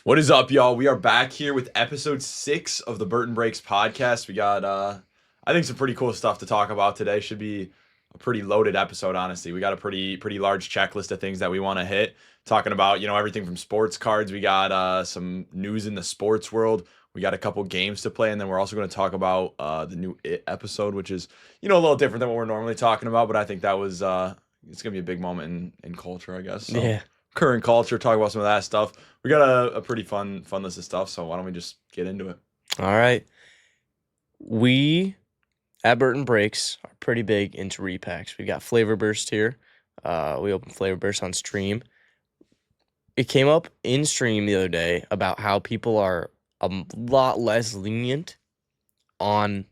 What is up, y'all? We are back here with episode 6 of the Burton Breaks podcast. We got, I think, some pretty cool stuff to talk about today. Should be a pretty loaded episode, honestly. We got a pretty large checklist of things that we want to hit. Talking about, everything from sports cards. We got some news in the sports world. We got a couple games to play, and then we're also going to talk about the new It episode, which is, a little different than what we're normally talking about. But I think that was, it's going to be a big moment in culture, I guess. So. Yeah. Current culture, talk about some of that stuff. We got a pretty fun list of stuff, so why don't we just get into it? All right. We at Burton Breaks are pretty big into repacks. We got Flavor Burst here. We opened Flavor Burst on stream. It came up in stream the other day about how people are a lot less lenient on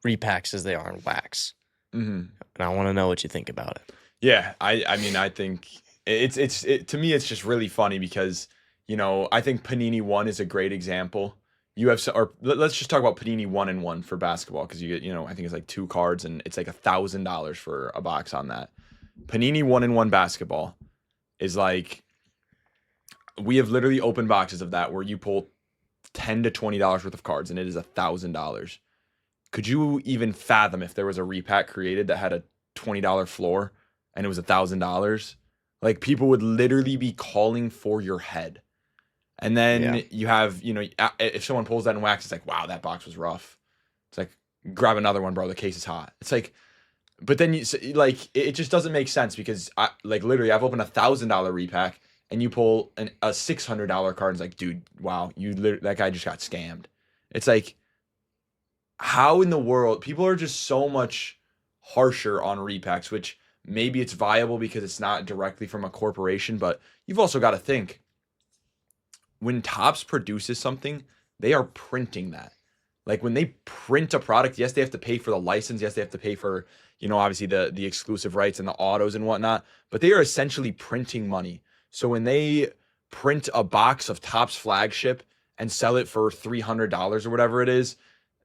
repacks as they are on wax. Mm-hmm. And I want to know what you think about it. Yeah, I mean, I think it's to me, it's just really funny because, I think Panini 1 is a great example. Let's just talk about Panini 1-in-1 for basketball because you get, I think it's like 2 cards and it's like $1,000 for a box on that. Panini 1-in-1 basketball is like, we have literally opened boxes of that where you pull $10 to $20 worth of cards and it is $1,000. Could you even fathom if there was a repack created that had a $20 floor and it was $1,000? Like, people would literally be calling for your head. And then you have, if someone pulls that in wax, it's like, wow, that box was rough. It's like, grab another one, bro. The case is hot. It's like, but then it just doesn't make sense because literally I've opened $1,000 repack and you pull a $600 card. And it's like, dude, wow, that guy just got scammed. It's like, how in the world people are just so much harsher on repacks, which maybe it's viable because it's not directly from a corporation, but you've also got to think when Topps produces something, they are printing that. Like when they print a product, yes, they have to pay for the license. Yes, they have to pay for, obviously the exclusive rights and the autos and whatnot, but they are essentially printing money. So when they print a box of Topps Flagship and sell it for $300 or whatever it is,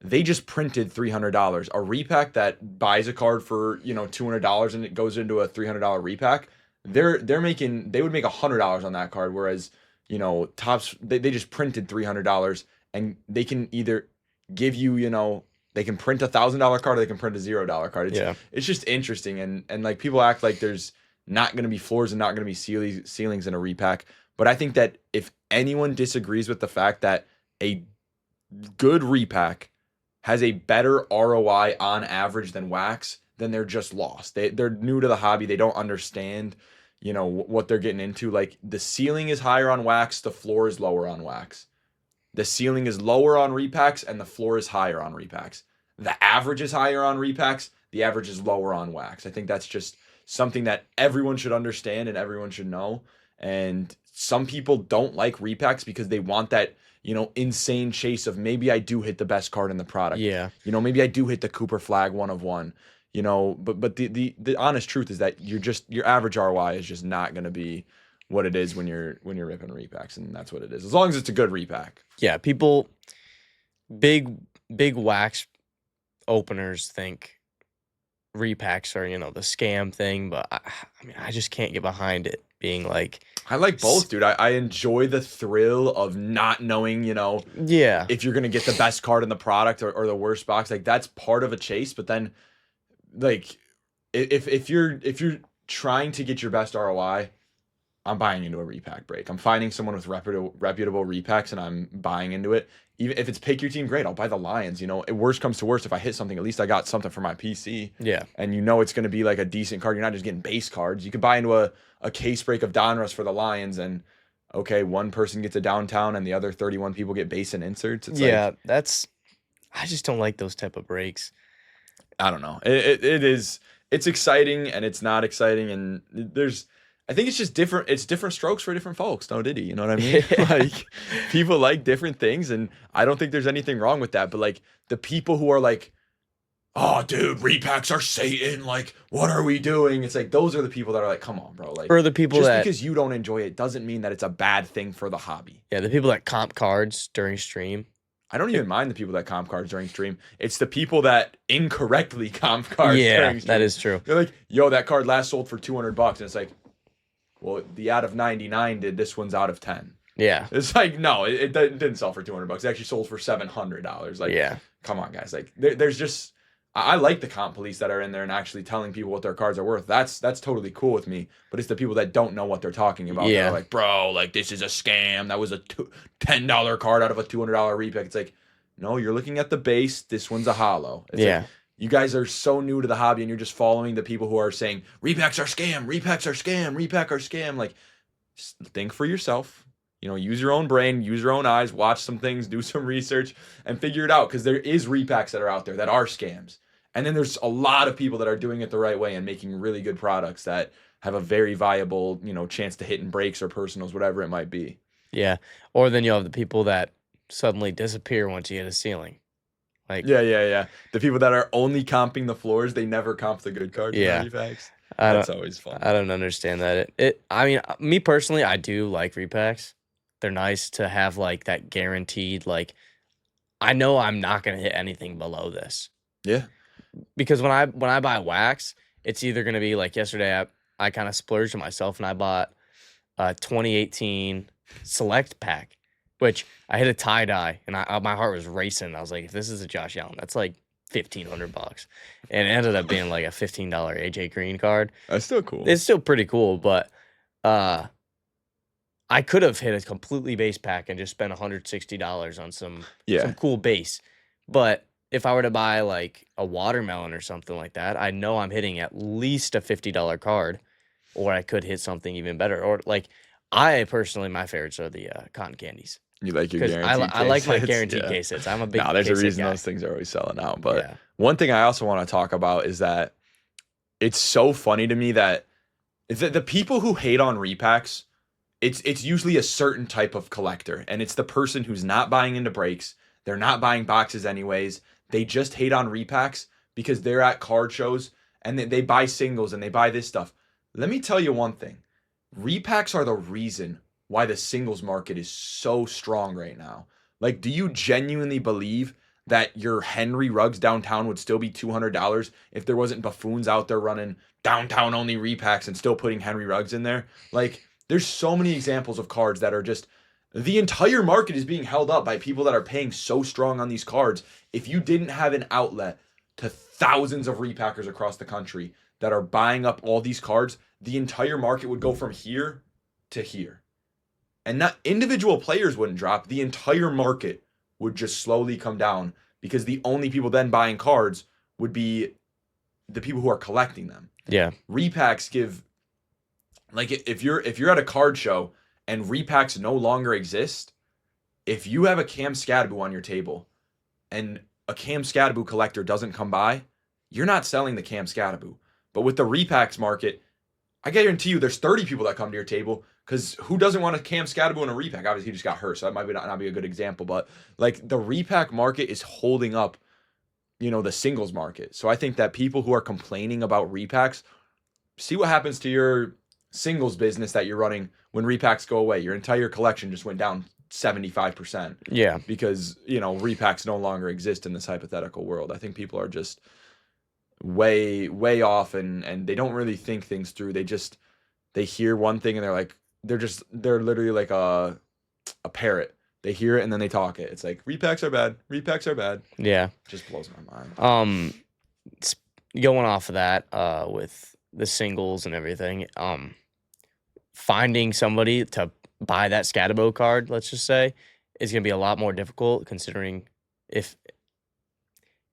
they just printed $300. A repack that buys a card for, $200 and it goes into a $300 repack, they would make $100 on that card. Whereas, Topps, they just printed $300 and they can either give you, they can print $1,000 card or they can print a $0 card. It's just interesting. And like people act like there's not going to be floors and not going to be ceilings in a repack. But I think that if anyone disagrees with the fact that a good repack has a better ROI on average than wax, then they're just lost. They're new to the hobby. They don't understand, what they're getting into. Like, the ceiling is higher on wax, the floor is lower on wax. The ceiling is lower on repacks and the floor is higher on repacks. The average is higher on repacks, the average is lower on wax. I think that's just something that everyone should understand and everyone should know. And some people don't like repacks because they want that, insane chase of maybe I do hit the best card in the product. Yeah. Maybe I do hit the Cooper Flag 1/1. But the honest truth is that your average ROI is just not going to be what it is when you're ripping repacks, and that's what it is. As long as it's a good repack. Yeah, people, big wax openers think repacks are, the scam thing, but I just can't get behind it being like. I like both, dude. I enjoy the thrill of not knowing, if you're gonna get the best card in the product or the worst box. Like, that's part of a chase. But then, like, if you're trying to get your best ROI, I'm buying into a repack break. I'm finding someone with reputable repacks and I'm buying into it. Even if it's pick your team, great. I'll buy the Lions. Worst comes to worst, if I hit something, at least I got something for my PC. Yeah. And it's going to be like a decent card. You're not just getting base cards. You could buy into a case break of Donruss for the Lions and, okay, one person gets a downtown and the other 31 people get base and inserts. It's I just don't like those type of breaks. I don't know. It's exciting and it's not exciting. And I think it's just different. It's different strokes for different folks. No, Diddy, you know what I mean? Like, people like different things, and I don't think there's anything wrong with that. But like the people who are like, "Oh, dude, repacks are Satan. Like, what are we doing?" It's like those are the people that are like, "Come on, bro." Like, or the people just that because you don't enjoy it doesn't mean that it's a bad thing for the hobby. Yeah, the people that comp cards during stream. I don't even mind the people that comp cards during stream. It's the people that incorrectly comp cards. Yeah, that is true. They're like, "Yo, that card last sold for $200," and it's like, well, the out of 99 did. This one's out of 10. Yeah. It's like, no, it didn't sell for $200. It actually sold for $700. Like, Yeah. come on, guys. Like, there's just, I like the comp police that are in there and actually telling people what their cards are worth. That's totally cool with me. But it's the people that don't know what they're talking about. They're Yeah. like, bro, like, this is a scam. That was a $10 card out of a $200 repack. It's like, no, you're looking at the base. This one's a hollow. It's Yeah. like, you guys are so new to the hobby and you're just following the people who are saying, repacks are scam, repacks are scam, repack are scam. Like, think for yourself. You know, use your own brain, use your own eyes, watch some things, do some research, and figure it out. Because there is repacks that are out there that are scams. And then there's a lot of people that are doing it the right way and making really good products that have a very viable, you know, chance to hit in breaks or personals, whatever it might be. Yeah. Or then you'll have the people that suddenly disappear once you hit a ceiling. Like, Yeah. The people that are only comping the floors, they never comp the good cards yeah. in the repacks. I That's don't always fun. I don't understand that. I mean, me personally, I do like repacks. They're nice to have like that guaranteed, like I know I'm not gonna hit anything below this. Yeah. Because when I buy wax, it's either gonna be like yesterday I kind of splurged on myself and I bought a 2018 select pack, which I hit a tie dye and my heart was racing. I was like, if this is a Josh Allen, that's like $1,500, and it ended up being like a $15 AJ Green card. That's still cool. It's still pretty cool, but I could have hit a completely base pack and just spent $160 on some cool base. But if I were to buy like a watermelon or something like that, I know I'm hitting at least a $50 card, or I could hit something even better. Or like I personally, my favorites are the cotton candies. You like your Because guaranteed I like my case hits? guaranteed Yeah. case hits. I'm a big No, there's a case hit reason guy. those things are always selling out. But Yeah. one thing I also want to talk about is that it's so funny to me that the people who hate on repacks, it's usually a certain type of collector, and it's the person who's not buying into breaks. They're not buying boxes anyways. They just hate on repacks because they're at card shows and they buy singles and they buy this stuff. Let me tell you one thing. Repacks are the reason why the singles market is so strong right now. Like, do you genuinely believe that your Henry Ruggs downtown would still be $200 if there wasn't buffoons out there running downtown only repacks and still putting Henry Ruggs in there? Like, there's so many examples of cards that are just, the entire market is being held up by people that are paying so strong on these cards. If you didn't have an outlet to thousands of repackers across the country that are buying up all these cards, the entire market would go from here to here. And not individual players wouldn't drop. The entire market would just slowly come down because the only people then buying cards would be the people who are collecting them. Yeah. Repacks give, like, if you're at a card show and repacks no longer exist, if you have a Cam Scadaboo on your table and a Cam Scadaboo collector doesn't come by, you're not selling the Cam Scadaboo. But with the repacks market, I guarantee you there's 30 people that come to your table, because who doesn't want a Cam Scadaboo in a repack? Obviously, he just got hurt, so that might not be a good example. But like, the repack market is holding up, you know, the singles market. So I think that people who are complaining about repacks, see what happens to your singles business that you're running when repacks go away. Your entire collection just went down 75%. Yeah. Because, you know, repacks no longer exist in this hypothetical world. I think people are just way off, and they don't really think things through. They hear one thing and they're literally like a parrot. They hear it and then they talk it. It's like, repacks are bad. Repacks are bad. Yeah. Just blows my mind. Going off of that, with the singles and everything, finding somebody to buy that Scadabo card, let's just say, is going to be a lot more difficult, considering if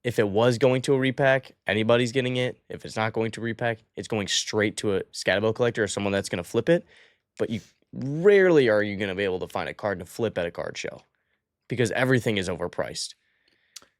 it was going to a repack, anybody's getting it. If it's not going to repack, it's going straight to a Scadabo collector or someone that's going to flip it. But you rarely are you going to be able to find a card to flip at a card show because everything is overpriced.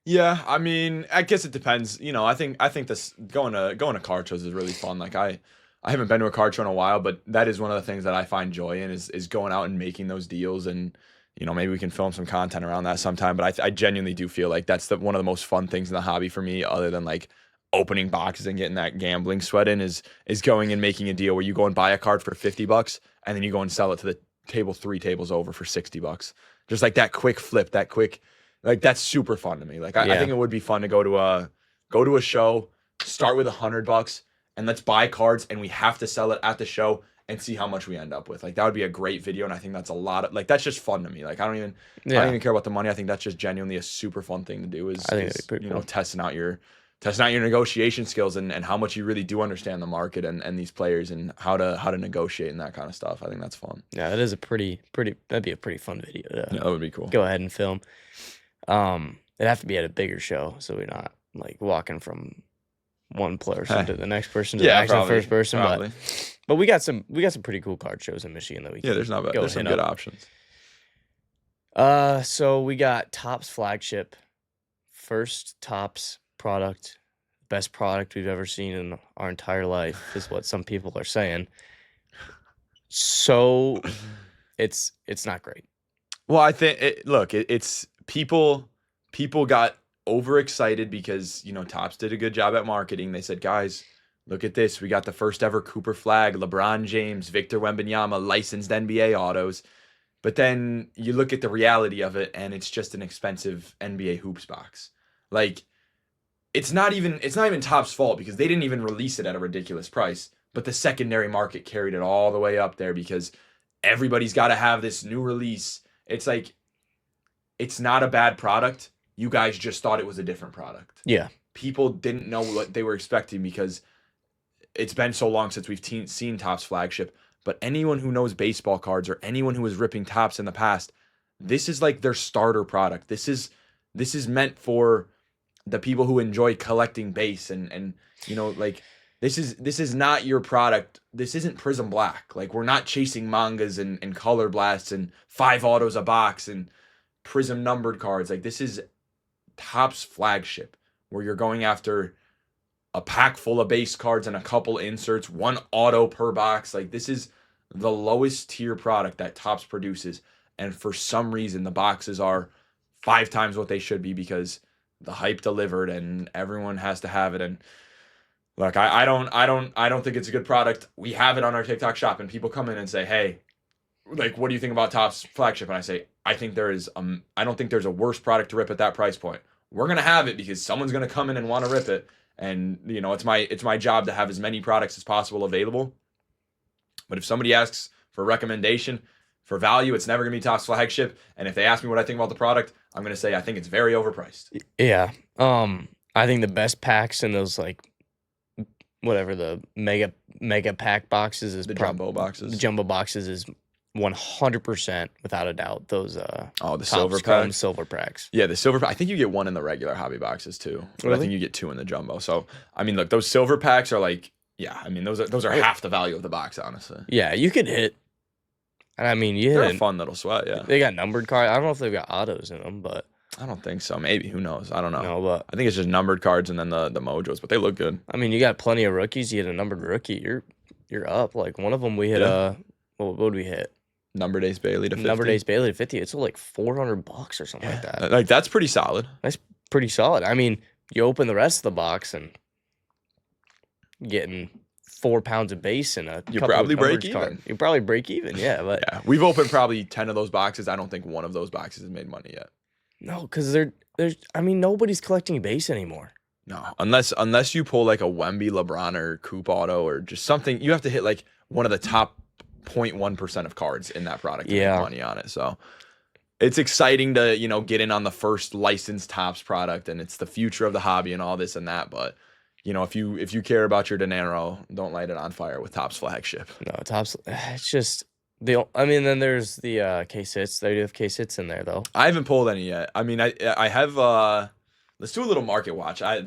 Yeah, I mean, I guess it depends. You know, I think this going to card shows is really fun. Like, I haven't been to a card show in a while, but that is one of the things that I find joy in is going out and making those deals. And, you know, maybe we can film some content around that sometime. But I genuinely do feel like that's one of the most fun things in the hobby for me, other than like opening boxes and getting that gambling sweat in, is going and making a deal where you go and buy a card for $50 and then you go and sell it to the table 3 tables over for $60. Just like that quick flip, that quick, like, that's super fun to me. Like, I think it would be fun to go to a show, start with $100 and let's buy cards, and we have to sell it at the show, and see how much we end up with. Like that would be a great video, and I think that's a lot of like that's just fun to me. Like I don't Yeah, even care about the money. I think that's just genuinely a super fun thing to do I think that'd be pretty you know, cool. testing out your negotiation skills and how much you really do understand the market and these players and how to negotiate and that kind of stuff. I think that's fun. Yeah, that is a that'd be a pretty fun video to Yeah, that would be cool. go ahead and film. It'd have to be at a bigger show, so we're not like walking from one person to the next person to the next probably, first person. probably. But we got some pretty cool card shows in Michigan that we can There's not bad. go There's some hit good up. options. So we got Topps Flagship, first Topps product, best product we've ever seen in our entire life, is what some people are saying. So it's not great. Well, I think it's people got overexcited because, you know, Topps did a good job at marketing. They said, guys, look at this. We got the first ever Cooper Flag, LeBron James, Victor Wembanyama, licensed NBA autos. But then you look at the reality of it, and it's just an expensive NBA hoops box. Like, it's not even Topps' fault because they didn't even release it at a ridiculous price. But the secondary market carried it all the way up there because everybody's got to have this new release. It's like, it's not a bad product. You guys just thought it was a different product. Yeah. People didn't know what they were expecting because it's been so long since we've seen Topps Flagship. But anyone who knows baseball cards or anyone who was ripping Topps in the past, this is like their starter product. This is meant for the people who enjoy collecting base and you know, like this is not your product. This isn't Prism Black. Like we're not chasing mangas and color blasts and 5 autos a box and Prism numbered cards. Like this is Topps Flagship, where you're going after a pack full of base cards and a couple inserts, 1 auto per box. Like this is the lowest tier product that Topps produces, and for some reason the boxes are 5 times what they should be because the hype delivered and everyone has to have it. And look, I don't think it's a good product. We have it on our TikTok shop, and people come in and say, hey, like, what do you think about Topps Flagship? And I say, I don't think there's a worse product to rip at that price point. We're gonna have it because someone's gonna come in and want to rip it, and you know it's my job to have as many products as possible available. But if somebody asks for recommendation for value, it's never gonna be Topps Flagship. And if they ask me what I think about the product, I'm gonna say I think it's very overpriced. Yeah. I think the best packs in those like whatever the mega pack boxes is The jumbo boxes. The jumbo boxes is 100% without a doubt those the Topps silver Chrome packs. silver packs. Yeah, the silver. I think you get 1 in the regular hobby boxes too. But I Really? think you get 2 in the jumbo. So I mean, look, those silver packs are like, yeah, I mean those are half the value of the box, honestly. Yeah, you could hit. And I mean, They're a fun little sweat. Yeah, they got numbered cards. I don't know if they've got autos in them, but I don't think so. Maybe, who knows? I don't know. no, but I think it's just numbered cards and then the mojos, but they look good. I mean, you got plenty of rookies. You hit a numbered rookie, you're up. Like one of them, we hit Yeah. what would we hit? Numbered Ace Bailey to 50. Numbered Ace Bailey to 50. It's like $400 or something like that. Like that's pretty solid. That's pretty solid. I mean, you open the rest of the box and getting 4 pounds of base and You couple probably of break coverage card. even. You probably break even, yeah. But Yeah, we've opened probably 10 of those boxes. I don't think one of those boxes has made money yet. no, because there's I mean, nobody's collecting base anymore. No, unless you pull like a Wemby, LeBron, or Coupe auto or just something, you have to hit like one of the top 0.1% of cards in that product to make money on it. So it's exciting to, you know, get in on the first licensed Topps product, and it's the future of the hobby and all this and that. But you know, if you care about your dinero, don't light it on fire with Topps Flagship. No, Topps. It's just I mean, then there's the case hits. They do have case hits in there though. I haven't pulled any yet. I mean, I have. Let's do a little market watch. How are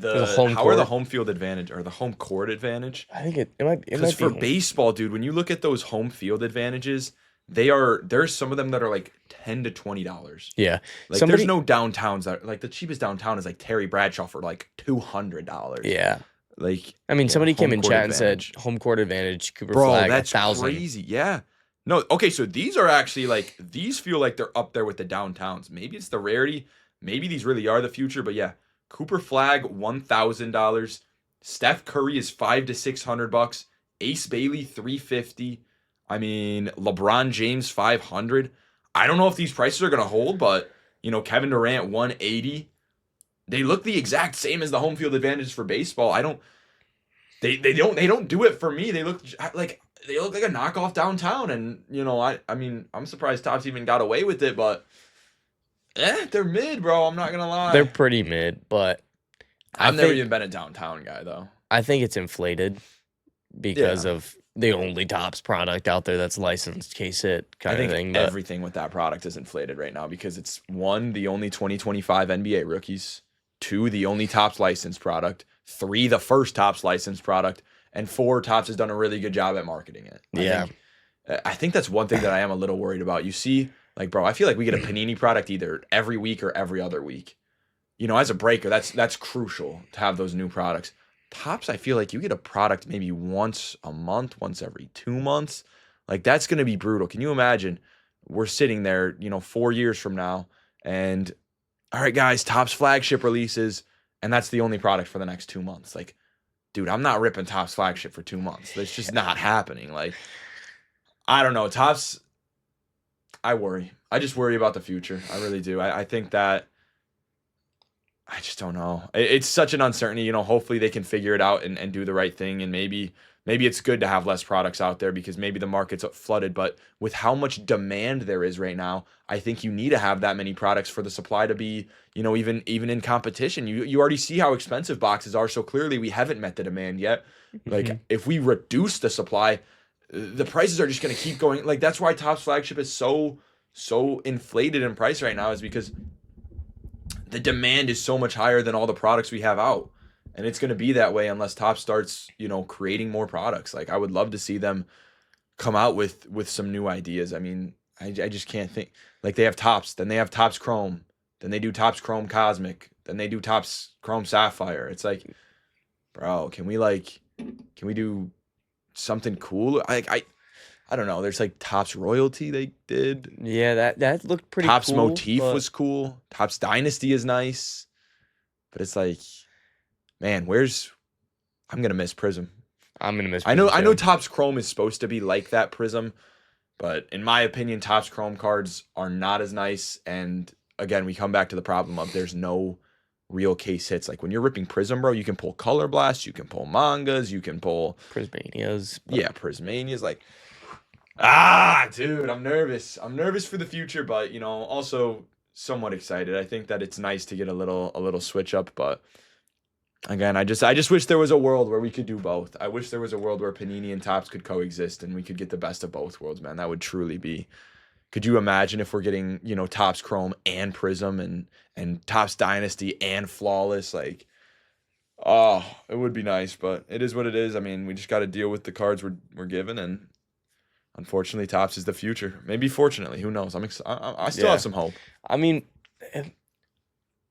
the home field advantage or the home court advantage? I think it might be. Because for baseball, dude, when you look at those home field advantages, there's some of them that are like $10 to $20. Yeah, like there's no downtowns that like the cheapest downtown is like Terry Bradshaw for like $200. Yeah, like I mean, somebody came in chat and said advantage. home court advantage, Cooper Bro, Flag, that's 1,000. crazy. Yeah. No, okay, so these are actually like these feel like they're up there with the downtowns. Maybe it's the rarity. Maybe these really are the future, but yeah. Cooper Flag $1,000. Steph Curry is $500 to $600. Ace Bailey $350. I mean, LeBron James $500. I don't know if these prices are gonna hold, but you know, Kevin Durant $180. They look the exact same as the home field advantage for baseball. They don't do it for me. They look like they look like a knockoff downtown. And I mean, I'm surprised Topps even got away with it, but they're mid, bro. I'm not gonna They're lie. pretty mid, but I I've never think even been a downtown guy though. I think it's inflated because Yeah. of the only Topps product out there that's licensed case hit I kind of think thing. But everything with that product is inflated right now because it's one, the only 2025 NBA rookies, two, the only Topps licensed product, three, the first Topps licensed product, and four, Topps has done a really good job at marketing it. yeah, I think that's one thing that I am a little worried about. You see, like, bro, I feel like we get a Panini product either every week or every other week. As a breaker, that's crucial to have those new products. Tops, I feel like you get a product maybe once a month, once every 2 months. Like that's gonna be brutal. Can you imagine? We're sitting there, 4 years from now, and all right, guys, Tops flagship releases, and that's the only product for the next 2 months. Like, dude, I'm not ripping Tops flagship for 2 months. That's just not happening. Like, I don't know. Tops, I worry. I just worry about the future. I really do. I think that I just don't know. It's such an uncertainty. Hopefully they can figure it out and do the right thing. And maybe it's good to have less products out there because maybe the market's flooded. But with how much demand there is right now, I think you need to have that many products for the supply to be, even in competition. You already see how expensive boxes are. So clearly we haven't met the demand yet. Mhm. Like if we reduce the supply, the prices are just going to keep going. Like that's why Topps flagship is so inflated in price right now is because the demand is so much higher than all the products we have out. And it's going to be that way unless Top starts, creating more products. Like I would love to see them come out with some new ideas. I mean, I just can't think. Like they have Tops, then they have Tops Chrome, then they do Tops Chrome Cosmic, then they do Tops Chrome Sapphire. It's like, bro, can we do something cool? I don't know. There's like Tops Royalty they did. Yeah, that looked pretty Tops cool, Motif but was cool. Tops Dynasty is nice. But it's like, man, I'm gonna miss Prism. I'm gonna miss I know Prism I know too. Topps Chrome is supposed to be like that Prism, but in my opinion, Topps Chrome cards are not as nice. And again, we come back to the problem of there's no real case hits. Like when you're ripping Prism, bro, you can pull Color Blast, you can pull mangas, you can pull Prismanias, but yeah, Prismanias. Like dude, I'm nervous. I'm nervous for the future, but also somewhat excited. I think that it's nice to get a little switch up, but again, I just wish there was a world where we could do both. I wish there was a world where Panini and Topps could coexist and we could get the best of both worlds, man. That would truly be. Could you imagine if we're getting, Topps Chrome and Prism and Topps Dynasty and Flawless? Like, oh, it would be nice, but it is what it is. I mean, we just got to deal with the cards we're given, and unfortunately, Topps is the future. Maybe fortunately, who knows? I still have yeah. some hope. I mean, eh,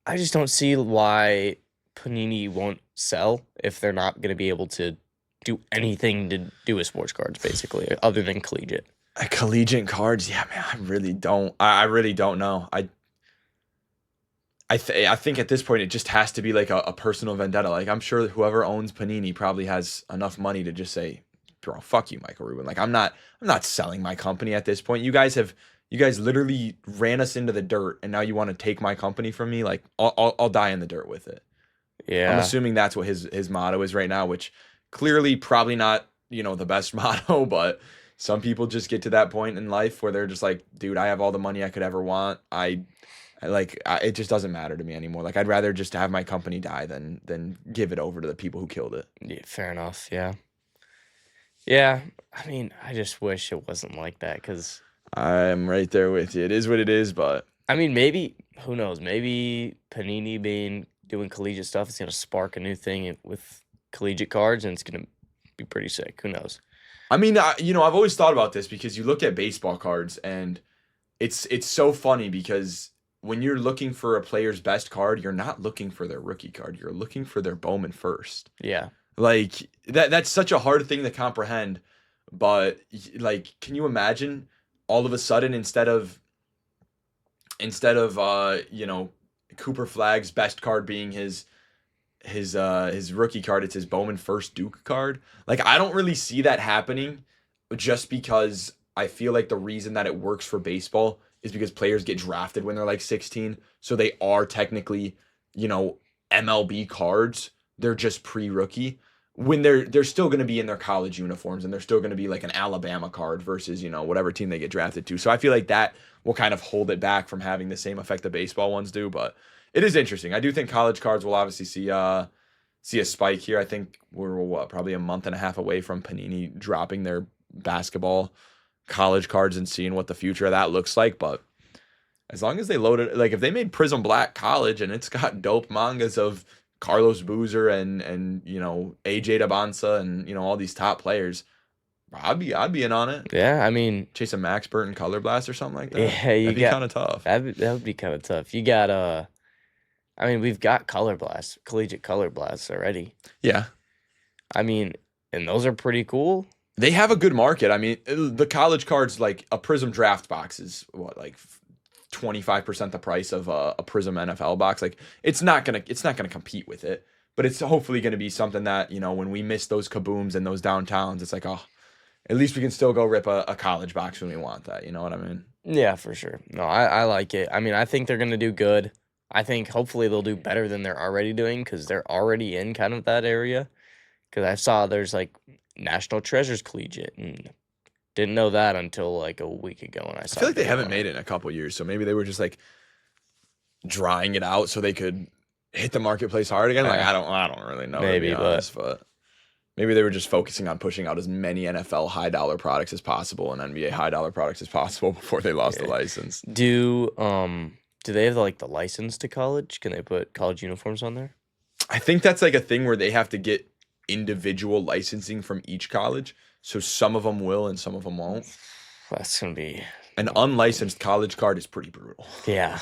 I just don't see why Panini won't sell if they're not going to be able to do anything to do with sports cards, basically, other than collegiate. Collegiate cards, yeah, man. I really don't. I really don't know. I think at this point it just has to be like a personal vendetta. Like I'm sure whoever owns Panini probably has enough money to just say, "Bro, fuck you, Michael Rubin." Like I'm not selling my company at this point. You guys literally ran us into the dirt, and now you want to take my company from me. Like I'll die in the dirt with it. I'm Yeah. assuming that's what his motto is right now, which clearly probably not the best motto, but some people just get to that point in life where they're just like, dude, I have all the money I could ever want. It just doesn't matter to me anymore. Like I'd rather just have my company die than give it over to the people who killed it. Yeah, fair enough. Yeah. Yeah. I mean, I just wish it wasn't like that because, I'm right there with you. It is what it is, but I mean, maybe, who knows? Maybe Panini doing collegiate stuff is going to spark a new thing with collegiate cards and it's going to be pretty sick. Who knows? I mean, I've always thought about this because you look at baseball cards and it's so funny because when you're looking for a player's best card, you're not looking for their rookie card. You're looking for their Bowman first. Yeah. Like that's such a hard thing to comprehend, but like can you imagine all of a sudden instead of Cooper Flag's best card being his rookie card, it's his Bowman first Duke card. Like I don't really see that happening just because I feel like the reason that it works for baseball is because players get drafted when they're like 16, so they are technically, MLB cards. They're just pre-rookie. when they're still going to be in their college uniforms and they're still going to be like an Alabama card versus, whatever team they get drafted to. So I feel like that will kind of hold it back from having the same effect the baseball ones do, but it is interesting. I do think college cards will obviously see a spike here. I think we're probably a month and a half away from Panini dropping their basketball college cards and seeing what the future of that looks like, but as long as they load it, like if they made Prism Black College and it's got dope mangas of Carlos Boozer and AJ Dabansa and all these top players, I'd be in on it. Yeah, I mean, Chase a Max Burton Color Blast or something like that. yeah, you That'd be got kind of tough. that would be kind of tough. You got I mean, we've got color blasts, collegiate color blasts already. Yeah, I mean, and those are pretty cool. they have a good market. I mean, the college cards, like a Prism draft box is what, like 25% the price of a Prism NFL box. Like it's not gonna compete with it, but it's hopefully gonna be something that when we miss those kabooms and those downtowns, it's like, oh, at least we can still go rip a college box when we want that. You know what I mean? Yeah, for sure. No, I like it. I mean, I think they're gonna do good. I think hopefully they'll do better than they're already doing because they're already in kind of that area. Because I saw there's like National Treasures Collegiate, and didn't know that until like a week ago when I saw. I feel like a they video haven't on made it in a couple years, so maybe they were just like drying it out so they could hit the marketplace hard again. Like I don't really know, Maybe, to be honest, but maybe they were just focusing on pushing out as many NFL high dollar products as possible and NBA high dollar products as possible before they lost the license. Do they have like the license to college? Can they put college uniforms on there? I think that's like a thing where they have to get individual licensing from each college. So some of them will and some of them won't. That's gonna be An unlicensed college card is pretty brutal. yeah.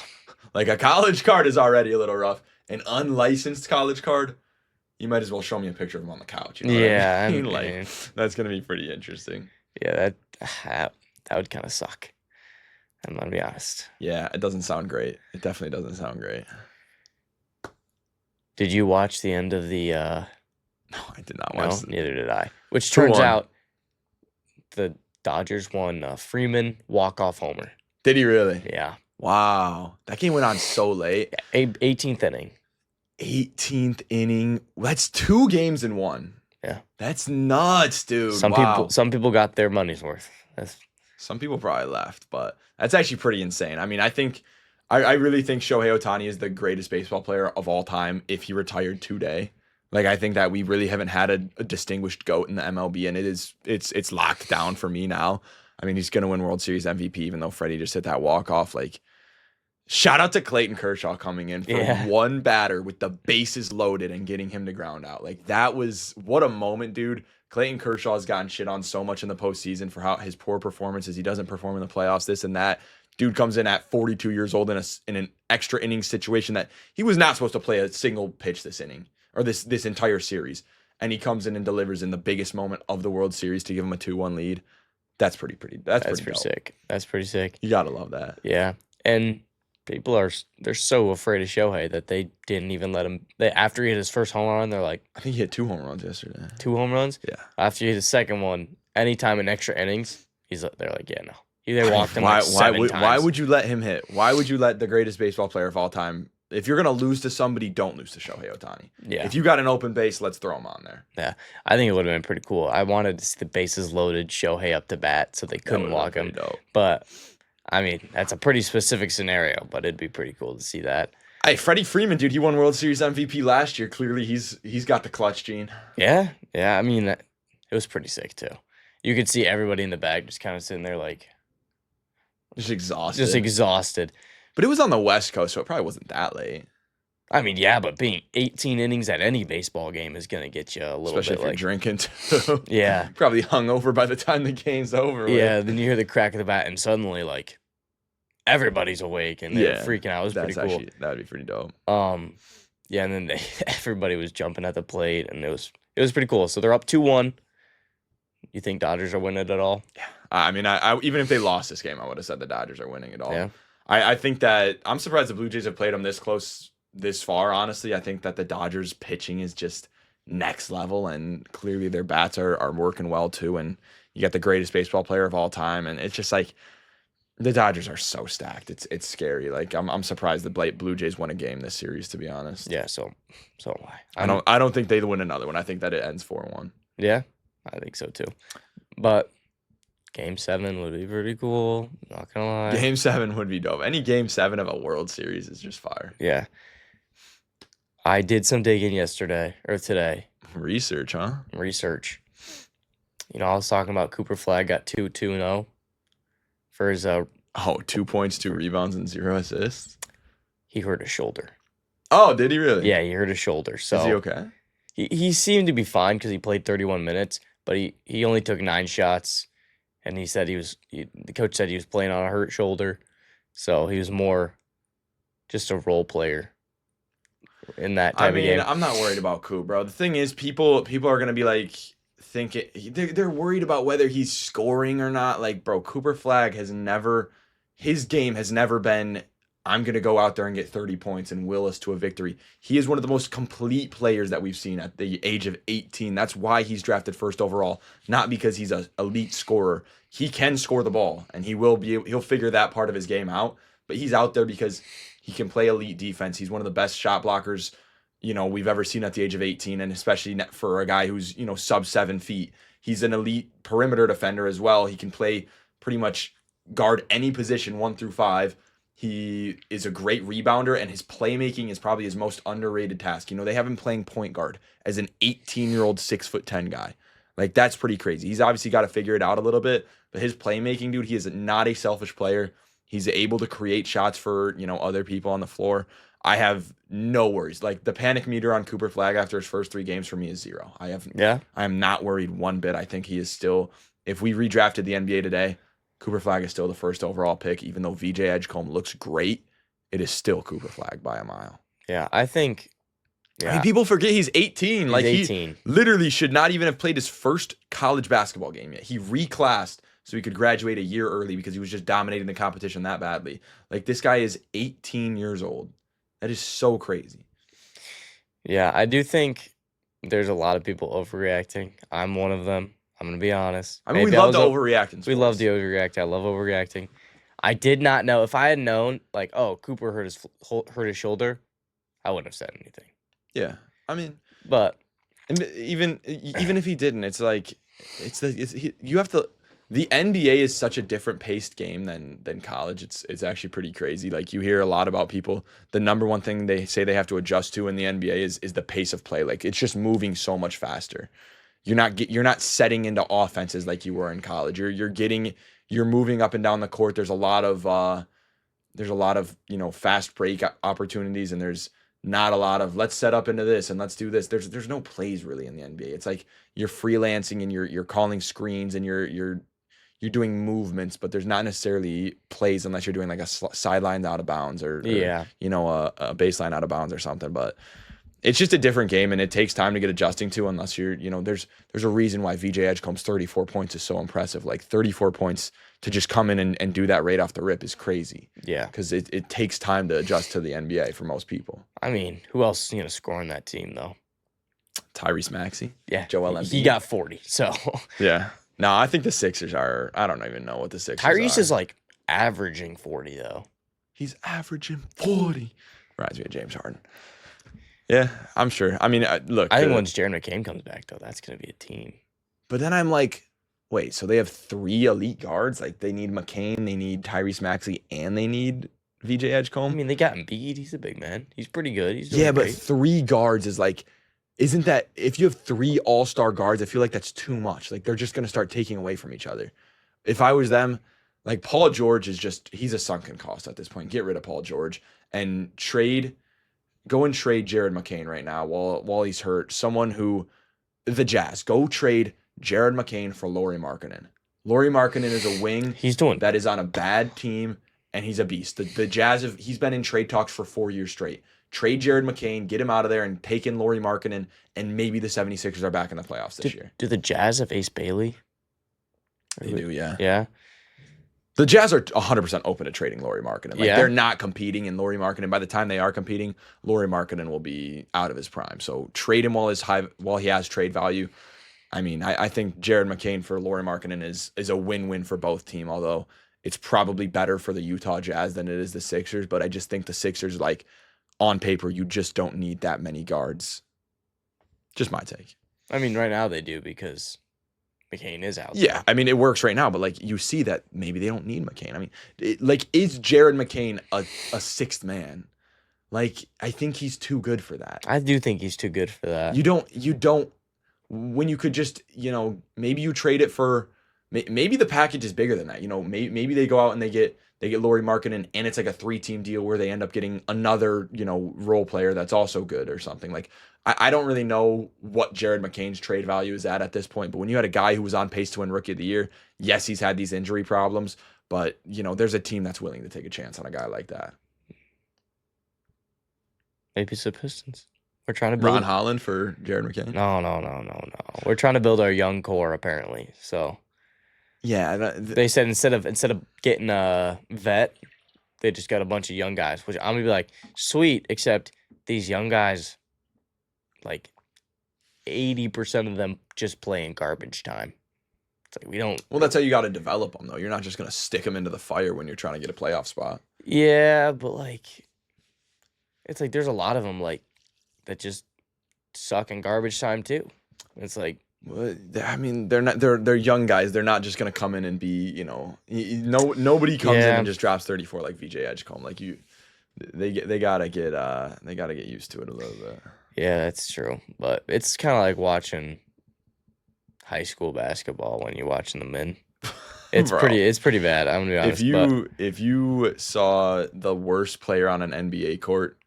Like a college card is already a little rough. An unlicensed college card, you might as well show me a picture of him on the couch. You know Yeah, what I mean? I Like mean- that's gonna be pretty interesting. Yeah, that would kind of suck. I'm gonna be honest. Yeah, it doesn't sound great. It definitely doesn't sound great. Did you watch the end of the? No, I did not No, watch. neither did I. Which Who turns won? out the Dodgers won Freeman walk-off homer. Did he really? Yeah, Wow, that game went on so late. 18th inning. 18th inning. That's 2 games in one. Yeah. That's nuts, dude. Some Wow. people got their money's worth. That's Some people probably left, but that's actually pretty insane. I mean, I really think Shohei Ohtani is the greatest baseball player of all time if he retired today. Like, I think that we really haven't had a distinguished GOAT in the MLB, and it's locked down for me now. I mean, he's going to win World Series MVP, even though Freddie just hit that walk-off. Like, shout out to Clayton Kershaw coming in for one batter with the bases loaded and getting him to ground out. Like, that was, what a moment, dude. Clayton Kershaw has gotten shit on so much in the postseason for how his poor performances. He doesn't perform in the playoffs, this and that. Dude comes in at 42 years old in an extra inning situation that he was not supposed to play a single pitch this inning or this entire series. And he comes in and delivers in the biggest moment of the World Series to give him a 2-1 lead. That's pretty pretty dope. sick. That's pretty sick. You gotta love that. Yeah, and they're so afraid of Shohei that they didn't even let him. After he hit his first home run, they're like I think he hit 2 home runs yesterday. 2 home runs. Yeah. After he hit his second one, anytime in extra innings, they're like, yeah, no. They walked him like 7 times. Why would you let him hit? Why would you let the greatest baseball player of all time? If you're gonna lose to somebody, don't lose to Shohei Ohtani. Yeah. If you got an open base, let's throw him on there. Yeah, I think it would have been pretty cool. I wanted to see the bases loaded, Shohei up to bat, so they couldn't walk him. Dope. But I mean, that's a pretty specific scenario. But it'd be pretty cool to see that. Hey, Freddie Freeman, dude, he won World Series MVP last year. Clearly, he's got the clutch gene. Yeah. I mean, it was pretty sick too. You could see everybody in the bag just kind of sitting there like Just exhausted. just exhausted. But it was on the West Coast, so it probably wasn't that late. I mean, yeah, but being 18 innings at any baseball game is gonna get you a little Especially bit if like you're drinking, too. Yeah. Probably hungover by the time the game's over. Yeah, then you hear the crack of the bat, and suddenly like everybody's awake and they're Yeah, freaking out. It was pretty cool. That would be pretty dope. Yeah, and then everybody was jumping at the plate, and it was pretty cool. So they're up 2-1. You think Dodgers are winning it at all? Yeah. I mean, I even if they lost this game, I would have said the Dodgers are winning it all. Yeah. I think that I'm surprised the Blue Jays have played them this close this far, honestly. I think that the Dodgers pitching is just next level, and clearly their bats are working well too. And you got the greatest baseball player of all time, and it's just like The Dodgers are so stacked. It's scary. Like I'm surprised the Blue Jays won a game this series, to be honest. Yeah, so am I. I don't think they win another one. I think that it ends 4-1. Yeah, I think so too. But Game 7 would be pretty cool. Not gonna lie. Game 7 would be dope. Any Game 7 of a World Series is just fire. Yeah. I did some digging yesterday or today. Research, huh? Research. I was talking about Cooper Flag got 2-0 for his 2 points, 2 rebounds, and 0 assists. he hurt his shoulder. Oh, did he really? Yeah, he hurt his shoulder. So is he okay? He seemed to be fine because he played 31 minutes, but he only took 9 shots, and he said the coach said he was playing on a hurt shoulder, so he was more just a role player in that type of game. I'm not worried about Coop, bro. The thing is, people are gonna be like thinking they're worried about whether he's scoring or not. Like, bro, Cooper Flag his game has never been, I'm going to go out there and get 30 points and will us to a victory. He is one of the most complete players that we've seen at the age of 18. That's why he's drafted first overall, not because he's an elite scorer. He can score the ball, and he'll figure that part of his game out, but he's out there because he can play elite defense. He's one of the best shot blockers, we've ever seen at the age of 18, and especially for a guy who's, sub 7 feet. He's an elite perimeter defender as well. He can play pretty much guard any position 1 through 5. He is a great rebounder, and his playmaking is probably his most underrated task. They have him playing point guard as an 18-year-old 6'10" guy. Like, that's pretty crazy. He's obviously got to figure it out a little bit, but his playmaking, dude, he is not a selfish player. He's able to create shots for, other people on the floor. I have no worries. Like, the panic meter on Cooper Flag after his first 3 games for me is 0. I am not worried one bit. I think he is still, if we redrafted the NBA today, Cooper Flag is still the first overall pick. Even though VJ Edgecombe looks great, it is still Cooper Flag by a mile. Yeah, I think. Yeah. I mean, people forget he's 18. He's 18. He literally should not even have played his first college basketball game yet. He reclassed so he could graduate a year early because he was just dominating the competition that badly. Like, this guy is 18 years old. That is so crazy. Yeah, I do think there's a lot of people overreacting. I'm one of them. I'm going to be honest. I mean, we love to overreact in sports. We love to overreact. I love overreacting. I did not know. If I had known, like, oh, Cooper hurt his shoulder, I wouldn't have said anything. Yeah. I mean, but and even if he didn't, it's like you have to. The NBA is such a different paced game than college. It's actually pretty crazy. Like, you hear a lot about people. The number one thing they say they have to adjust to in the NBA is the pace of play. Like, it's just moving so much faster. You're not setting into offenses like you were in college. You're moving up and down the court. There's a lot of fast break opportunities, and there's not a lot of let's set up into this and let's do this. There's no plays really in the NBA. It's like you're freelancing and you're calling screens and you're doing movements, but there's not necessarily plays unless you're doing like a sideline out of bounds or a baseline out of bounds or something. But it's just a different game, and it takes time to get adjusting to unless you're, there's a reason why VJ Edgecombe's 34 points is so impressive. Like, 34 points to just come in and do that right off the rip is crazy. Yeah. Because it takes time to adjust to the NBA for most people. I mean, who else is going to score on that team, though? Tyrese Maxey. Yeah. Joel Embiid. He got 40, so. Yeah. No, I think the Sixers are, I don't even know what the Sixers Tyrese are. is like averaging 40, though. He's averaging 40. Reminds me of James Harden. Yeah, I'm sure. I mean, look. I think once Jared McCain comes back, though, that's going to be a team. But then I'm like, wait, so they have 3 elite guards? Like, they need McCain, they need Tyrese Maxey, and they need VJ Edgecombe? I mean, they got Embiid. He's a big man. He's pretty good. He's doing but great. 3 guards is like, isn't that, if you have 3 all-star guards, I feel like that's too much. Like, they're just going to start taking away from each other. If I was them, like, Paul George he's a sunken cost at this point. Get rid of Paul George and go and trade Jared McCain right now while he's hurt. The Jazz, go trade Jared McCain for Lauri Markkanen. Lauri Markkanen is a wing that is on a bad team, and he's a beast. The Jazz, he's been in trade talks for 4 years straight. Trade Jared McCain, get him out of there, and take in Lauri Markkanen, and maybe the 76ers are back in the playoffs this year. Do the Jazz have Ace Bailey? They do, yeah. Yeah? The Jazz are 100% open to trading Lauri Markkanen. Like, Yeah. they're not competing in Lauri Markkanen. By the time they are competing, Lauri Markkanen will be out of his prime. So trade him while he has trade value. I mean, I think Jared McCain for Lauri Markkanen is a win-win for both teams, although it's probably better for the Utah Jazz than it is the Sixers. But I just think the Sixers, like on paper, you just don't need that many guards. Just my take. I mean, right now they do because McCain is out Yeah, there. I mean, it works right now, but like you see that maybe they don't need McCain. I mean, like, is Jared McCain a sixth man? Like, I think he's too good for that. I do think he's too good for that. You don't, when you could just, maybe you trade it for, maybe the package is bigger than that. Maybe they go out and they get Lauri Markkanen, and it's like a 3-team deal where they end up getting another, role player that's also good or something. Like, I don't really know what Jared McCain's trade value is at this point, but when you had a guy who was on pace to win Rookie of the Year, yes, he's had these injury problems, but, there's a team that's willing to take a chance on a guy like that. Maybe it's the Pistons. We're trying to build Ron Holland for Jared McCain? No. We're trying to build our young core apparently. So yeah, they said instead of getting a vet, they just got a bunch of young guys, which I'm gonna be like, sweet, except these young guys, like 80% of them just play in garbage time. It's like we don't. Well, that's how you got to develop them, though. You're not just gonna stick them into the fire when you're trying to get a playoff spot. Yeah, but like, it's like there's a lot of them like that just suck in garbage time too. It's like, well, I mean, they're not. They're young guys. They're not just gonna come in and be, nobody comes in and just drops 34 like VJ Edgecombe. Like they gotta get used to it a little bit. yeah, that's true. But it's kind of like watching high school basketball when you're watching the men. It's Bro, pretty bad. I'm gonna be honest. If you saw the worst player on an NBA court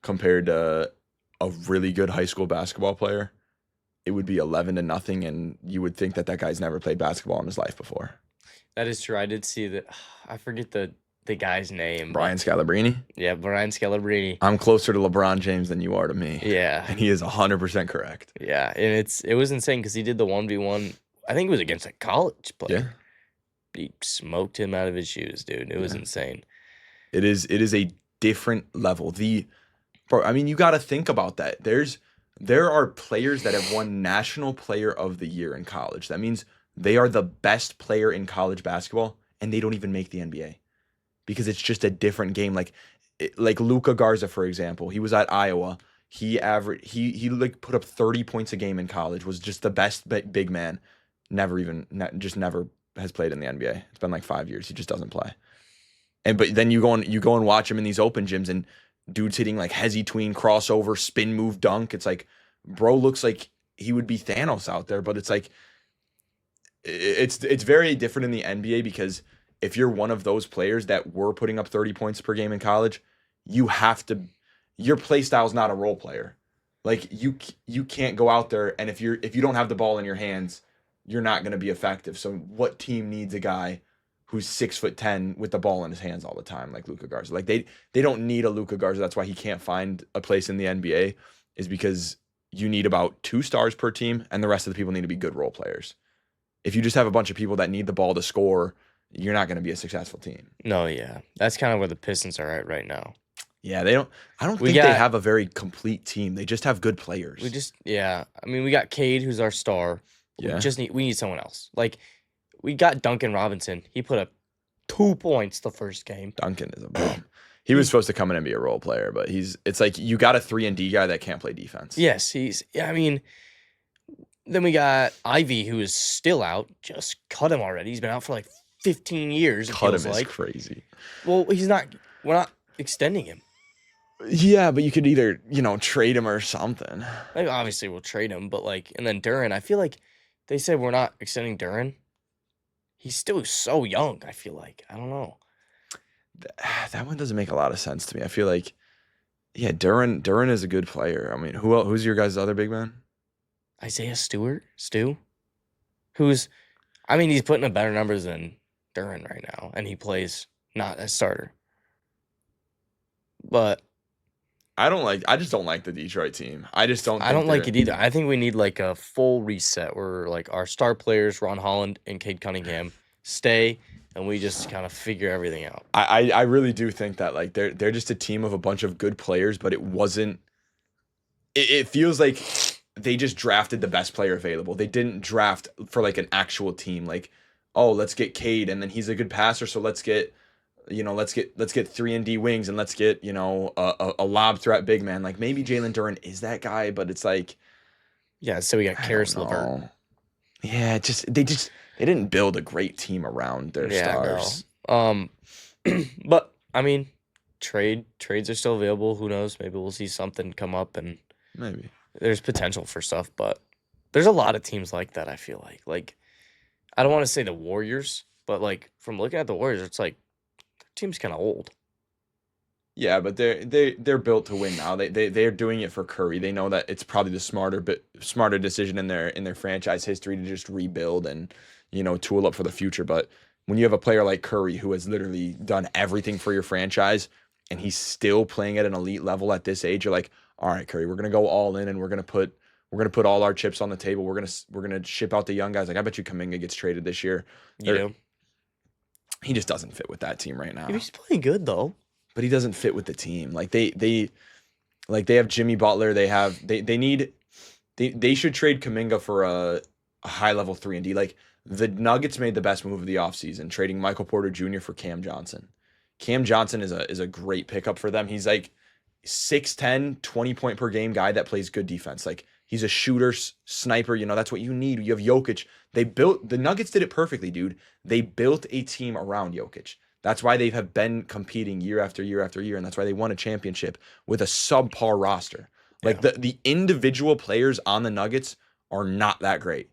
compared to a really good high school basketball player, it would be 11-0, and you would think that guy's never played basketball in his life before. That is true. I did see that. I forget the guy's name. Brian Scalabrine? Yeah, Brian Scalabrine. I'm closer to LeBron James than you are to me. Yeah. And he is 100% correct. Yeah, and it was insane because he did the 1v1. I think it was against a college player. Yeah. He smoked him out of his shoes, dude. It was insane. It is a different level. Bro, I mean, you got to think about that. There are players that have won National Player of the Year in college. That means they are the best player in college basketball, and they don't even make the NBA because it's just a different game. Like Luka Garza, for example, he was at Iowa. He like put up 30 points a game in college. Was just the best big man. Never has played in the NBA. It's been like 5 years. He just doesn't play. But then you go and watch him in these open gyms, and dude's hitting like hezzy tween, crossover, spin move, dunk. It's like, bro looks like he would be Thanos out there. But it's like, it's very different in the NBA because if you're one of those players that were putting up 30 points per game in college, your play style is not a role player. Like you can't go out there, and if you don't have the ball in your hands, you're not going to be effective. So what team needs a guy who's 6'10" with the ball in his hands all the time, like Luka Garza? Like they don't need a Luka Garza. That's why he can't find a place in the NBA, is because you need about 2 stars per team, and the rest of the people need to be good role players. If you just have a bunch of people that need the ball to score, you're not going to be a successful team. No, yeah, that's kind of where the Pistons are at right now. Yeah, they don't. I don't think they have a very complete team. They just have good players. I mean, we got Cade, who's our star. Yeah. We need someone else. Like, we got Duncan Robinson. He put up 2 points the first game. Duncan is a bum. He was supposed to come in and be a role player, but it's like you got a 3-and-D guy that can't play defense. Yes, I mean, then we got Ivy, who is still out. Just cut him already. He's been out for like 15 years. Cut him is crazy. Well, we're not extending him. Yeah, but you could either, trade him or something. Like, obviously, we'll trade him, but and then Duren, I feel like they said we're not extending Duren. He's still so young, I feel like. I don't know. That one doesn't make a lot of sense to me. I feel like, yeah, Duren is a good player. I mean, who's your guys' other big man? Isaiah Stu? He's putting up better numbers than Duren right now, and he plays not as starter. But I just don't like the Detroit team. I don't like it either. I think we need like a full reset where like our star players, Ron Holland and Cade Cunningham, stay, and we just kind of figure everything out. I really do think that like they're just a team of a bunch of good players, but it feels like they just drafted the best player available. They didn't draft for like an actual team. Like oh, let's get Cade, and then he's a good passer, so let's get 3 and D wings, and let's get a lob threat big man. Like maybe Jalen Duren is that guy, but it's like Yeah, so we got I don't Karis LeVert. know. Yeah, they didn't build a great team around their Yeah, stars. no. But I mean, trades are still available. Who knows? Maybe we'll see something come up, and Maybe. there's potential for stuff. But there's a lot of teams like that. I feel like I don't want to say the Warriors, but like from looking at the Warriors, it's like their team's kind of old. Yeah, but they're built to win now. They're doing it for Curry. They know that it's probably the smarter decision in their franchise history to just rebuild and tool up for the future. But when you have a player like Curry who has literally done everything for your franchise and he's still playing at an elite level at this age, you're like, all right, Curry, we're gonna go all in and we're gonna put all our chips on the table. We're gonna ship out the young guys. Like I bet you Kuminga gets traded this year. You know, He just doesn't fit with that team right now. he's playing good though. But he doesn't fit with the team. Like they have Jimmy Butler. They should trade Kuminga for a high level 3 and D. Like the Nuggets made the best move of the offseason, trading Michael Porter Jr. for Cam Johnson. Cam Johnson is a great pickup for them. He's like 6'10", 20-point per game guy that plays good defense. Like he's a shooter, sniper. That's what you need. You have Jokic. The Nuggets did it perfectly, dude. They built a team around Jokic. That's why they have been competing year after year after year, and that's why they won a championship with a subpar roster. Like Yeah. the individual players on the Nuggets are not that great.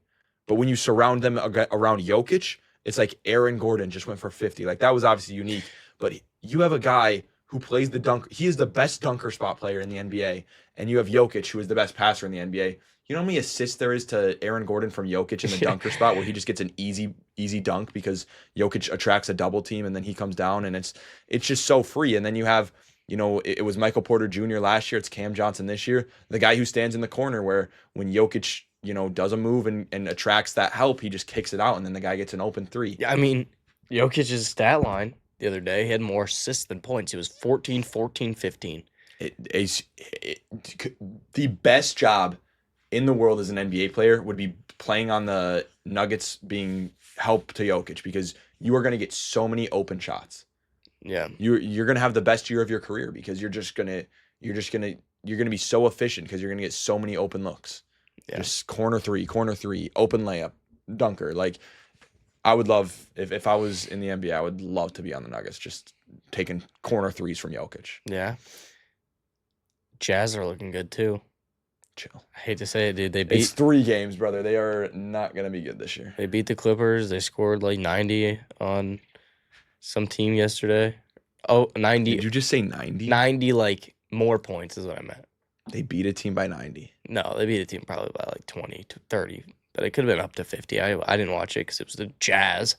But when you surround them around Jokic, it's like Aaron Gordon just went for 50. Like that was obviously unique, but you have a guy who plays the dunk. He is the best dunker spot player in the NBA, and you have Jokic, who is the best passer in the NBA. You know how many assists there is to Aaron Gordon from Jokic in the dunker spot where he just gets an easy dunk because Jokic attracts a double team and then he comes down and it's just so free. And then you have, it was Michael Porter Jr. last year. It's Cam Johnson this year. The guy who stands in the corner where when Jokic, does a move and attracts that help, he just kicks it out and then the guy gets an open three. Yeah, I mean, Jokic's stat line the other day, he had more assists than points. He was 14, 14, 15. The best job in the world as an NBA player would be playing on the Nuggets being help to Jokic because you are going to get so many open shots. Yeah. You're going to have the best year of your career because you're going to be so efficient because you're going to get so many open looks. Yeah. Just corner three, open layup, dunker. Like I would love if I was in the NBA, I would love to be on the Nuggets just taking corner threes from Jokic. Yeah. Jazz are looking good too. Chill. I hate to say it, dude. It's 3 games, brother. They are not going to be good this year. They beat the Clippers. They scored like 90 on some team yesterday. Oh, 90. Did you just say 90? 90 like more points is what I meant. They beat a team by 90. No, they beat a team probably by like 20 to 30, but it could have been up to 50. I didn't watch it because it was the Jazz.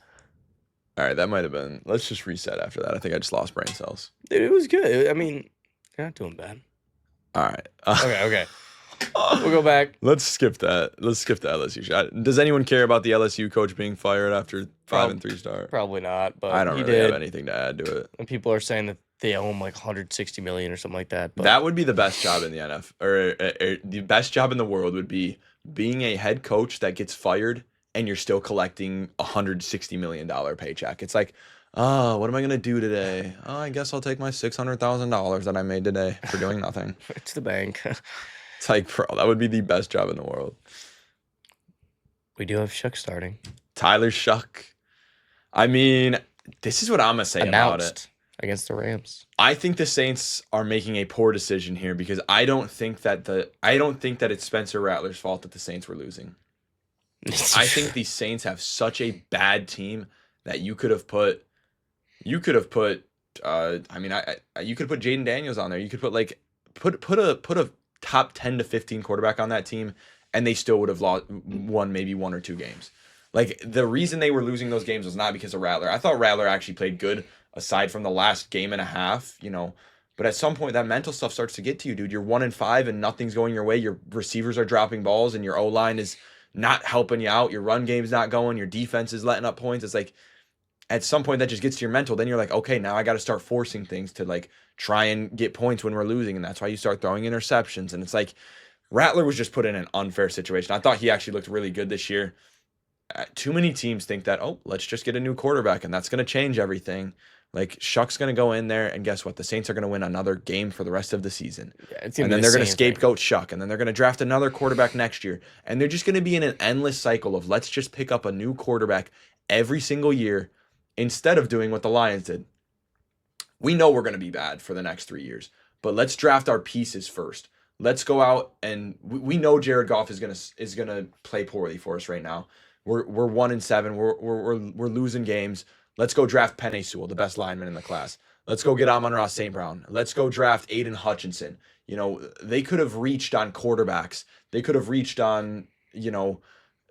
All right, that might have been. Let's just reset after that. I think I just lost brain cells. Dude, it was good. I mean, they're not doing bad. All right. Okay. We'll go back. Let's skip that. Let's skip the LSU shot. Does anyone care about the LSU coach being fired after 5-3 start? Probably not, but I don't really have anything to add to it. And people are saying that they owe him like 160 million or something like that. But That would be the best job in the NFL, or the best job in the world would be being a head coach that gets fired and you're still collecting $160 million paycheck. It's like, oh, what am I gonna do today? Oh, I guess I'll take my $600,000 that I made today for doing nothing. to the bank. It's like, bro, that would be the best job in the world. We do have Shuck starting. Tyler Shuck. I mean, this is what I'm gonna say about it. Announced against the Rams. I think the Saints are making a poor decision here because I don't think that it's Spencer Rattler's fault that the Saints were losing. I think the Saints have such a bad team that you could have put you could put Jaden Daniels on there. You could put a top 10 to 15 quarterback on that team and they still would have won maybe 1 or 2 games. Like the reason they were losing those games was not because of Rattler. I thought Rattler actually played good aside from the last game and a half, but at some point that mental stuff starts to get to you, dude. You're 1-5 and nothing's going your way. Your receivers are dropping balls and your O-line is not helping you out. Your run game's not going. Your defense is letting up points. It's like at some point that just gets to your mental. Then you're like, okay, now I got to start forcing things to like try and get points when we're losing. And that's why you start throwing interceptions. And it's like Rattler was just put in an unfair situation. I thought he actually looked really good this year. too many teams think that, oh, let's just get a new quarterback and that's going to change everything. Like Shuck's going to go in there and guess what? The Saints are going to win another game for the rest of the season. Yeah, it's And gonna then be they're the going to same thing. scapegoat Shuck, and then they're going to draft another quarterback next year. And they're just going to be in an endless cycle of let's just pick up a new quarterback every single year instead of doing what the Lions did. We know we're going to be bad for the next 3 years, but let's draft our pieces first. Let's go out and we know Jared Goff is gonna play poorly for us right now. We're 1-7. We're losing games. Let's go draft Penei Sewell, the best lineman in the class. Let's go get Amon-Ra St. Brown. Let's go draft Aiden Hutchinson. You know, they could have reached on quarterbacks. They could have reached on, you know,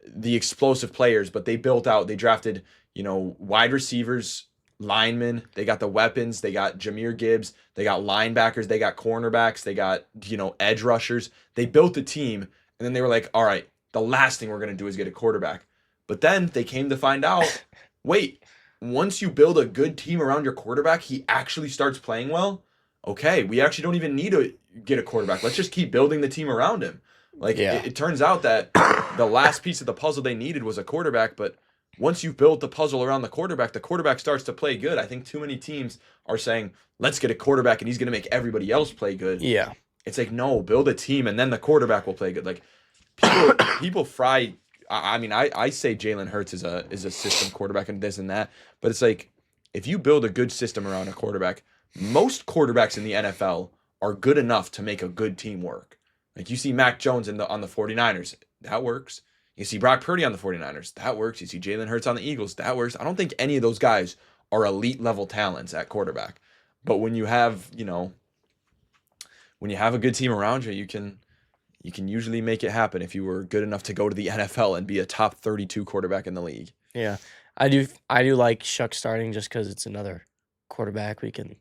the explosive players, but they drafted, you know, wide receivers, linemen. They got the weapons. They got Jahmyr Gibbs. They got linebackers. They got cornerbacks. They got, you know, edge rushers. They built the team, and then they were like, all right, the last thing we're going to do is get a quarterback. But then they came to find out, wait, once you build a good team around your quarterback, he actually starts playing well. Okay, we actually don't even need to get a quarterback. Let's just keep building the team around him. Like, it turns out that the last piece of the puzzle they needed was a quarterback, but once you build the puzzle around the quarterback starts to play good. I think too many teams are saying, let's get a quarterback and he's going to make everybody else play good. Yeah. It's like, no, build a team and then the quarterback will play good. Like, people fry. I mean, I say Jalen Hurts is a system quarterback and this and that, but it's like, if you build a good system around a quarterback, most quarterbacks in the NFL are good enough to make a good team work. Like, you see Mac Jones on the 49ers, that works. You see Brock Purdy on the 49ers, that works. You see Jalen Hurts on the Eagles, that works. I don't think any of those guys are elite level talents at quarterback. But when you have, you know, when you have a good team around you, you can usually make it happen if you were good enough to go to the NFL and be a top 32 quarterback in the league. Yeah. I do like Shuck starting just because it's another quarterback we can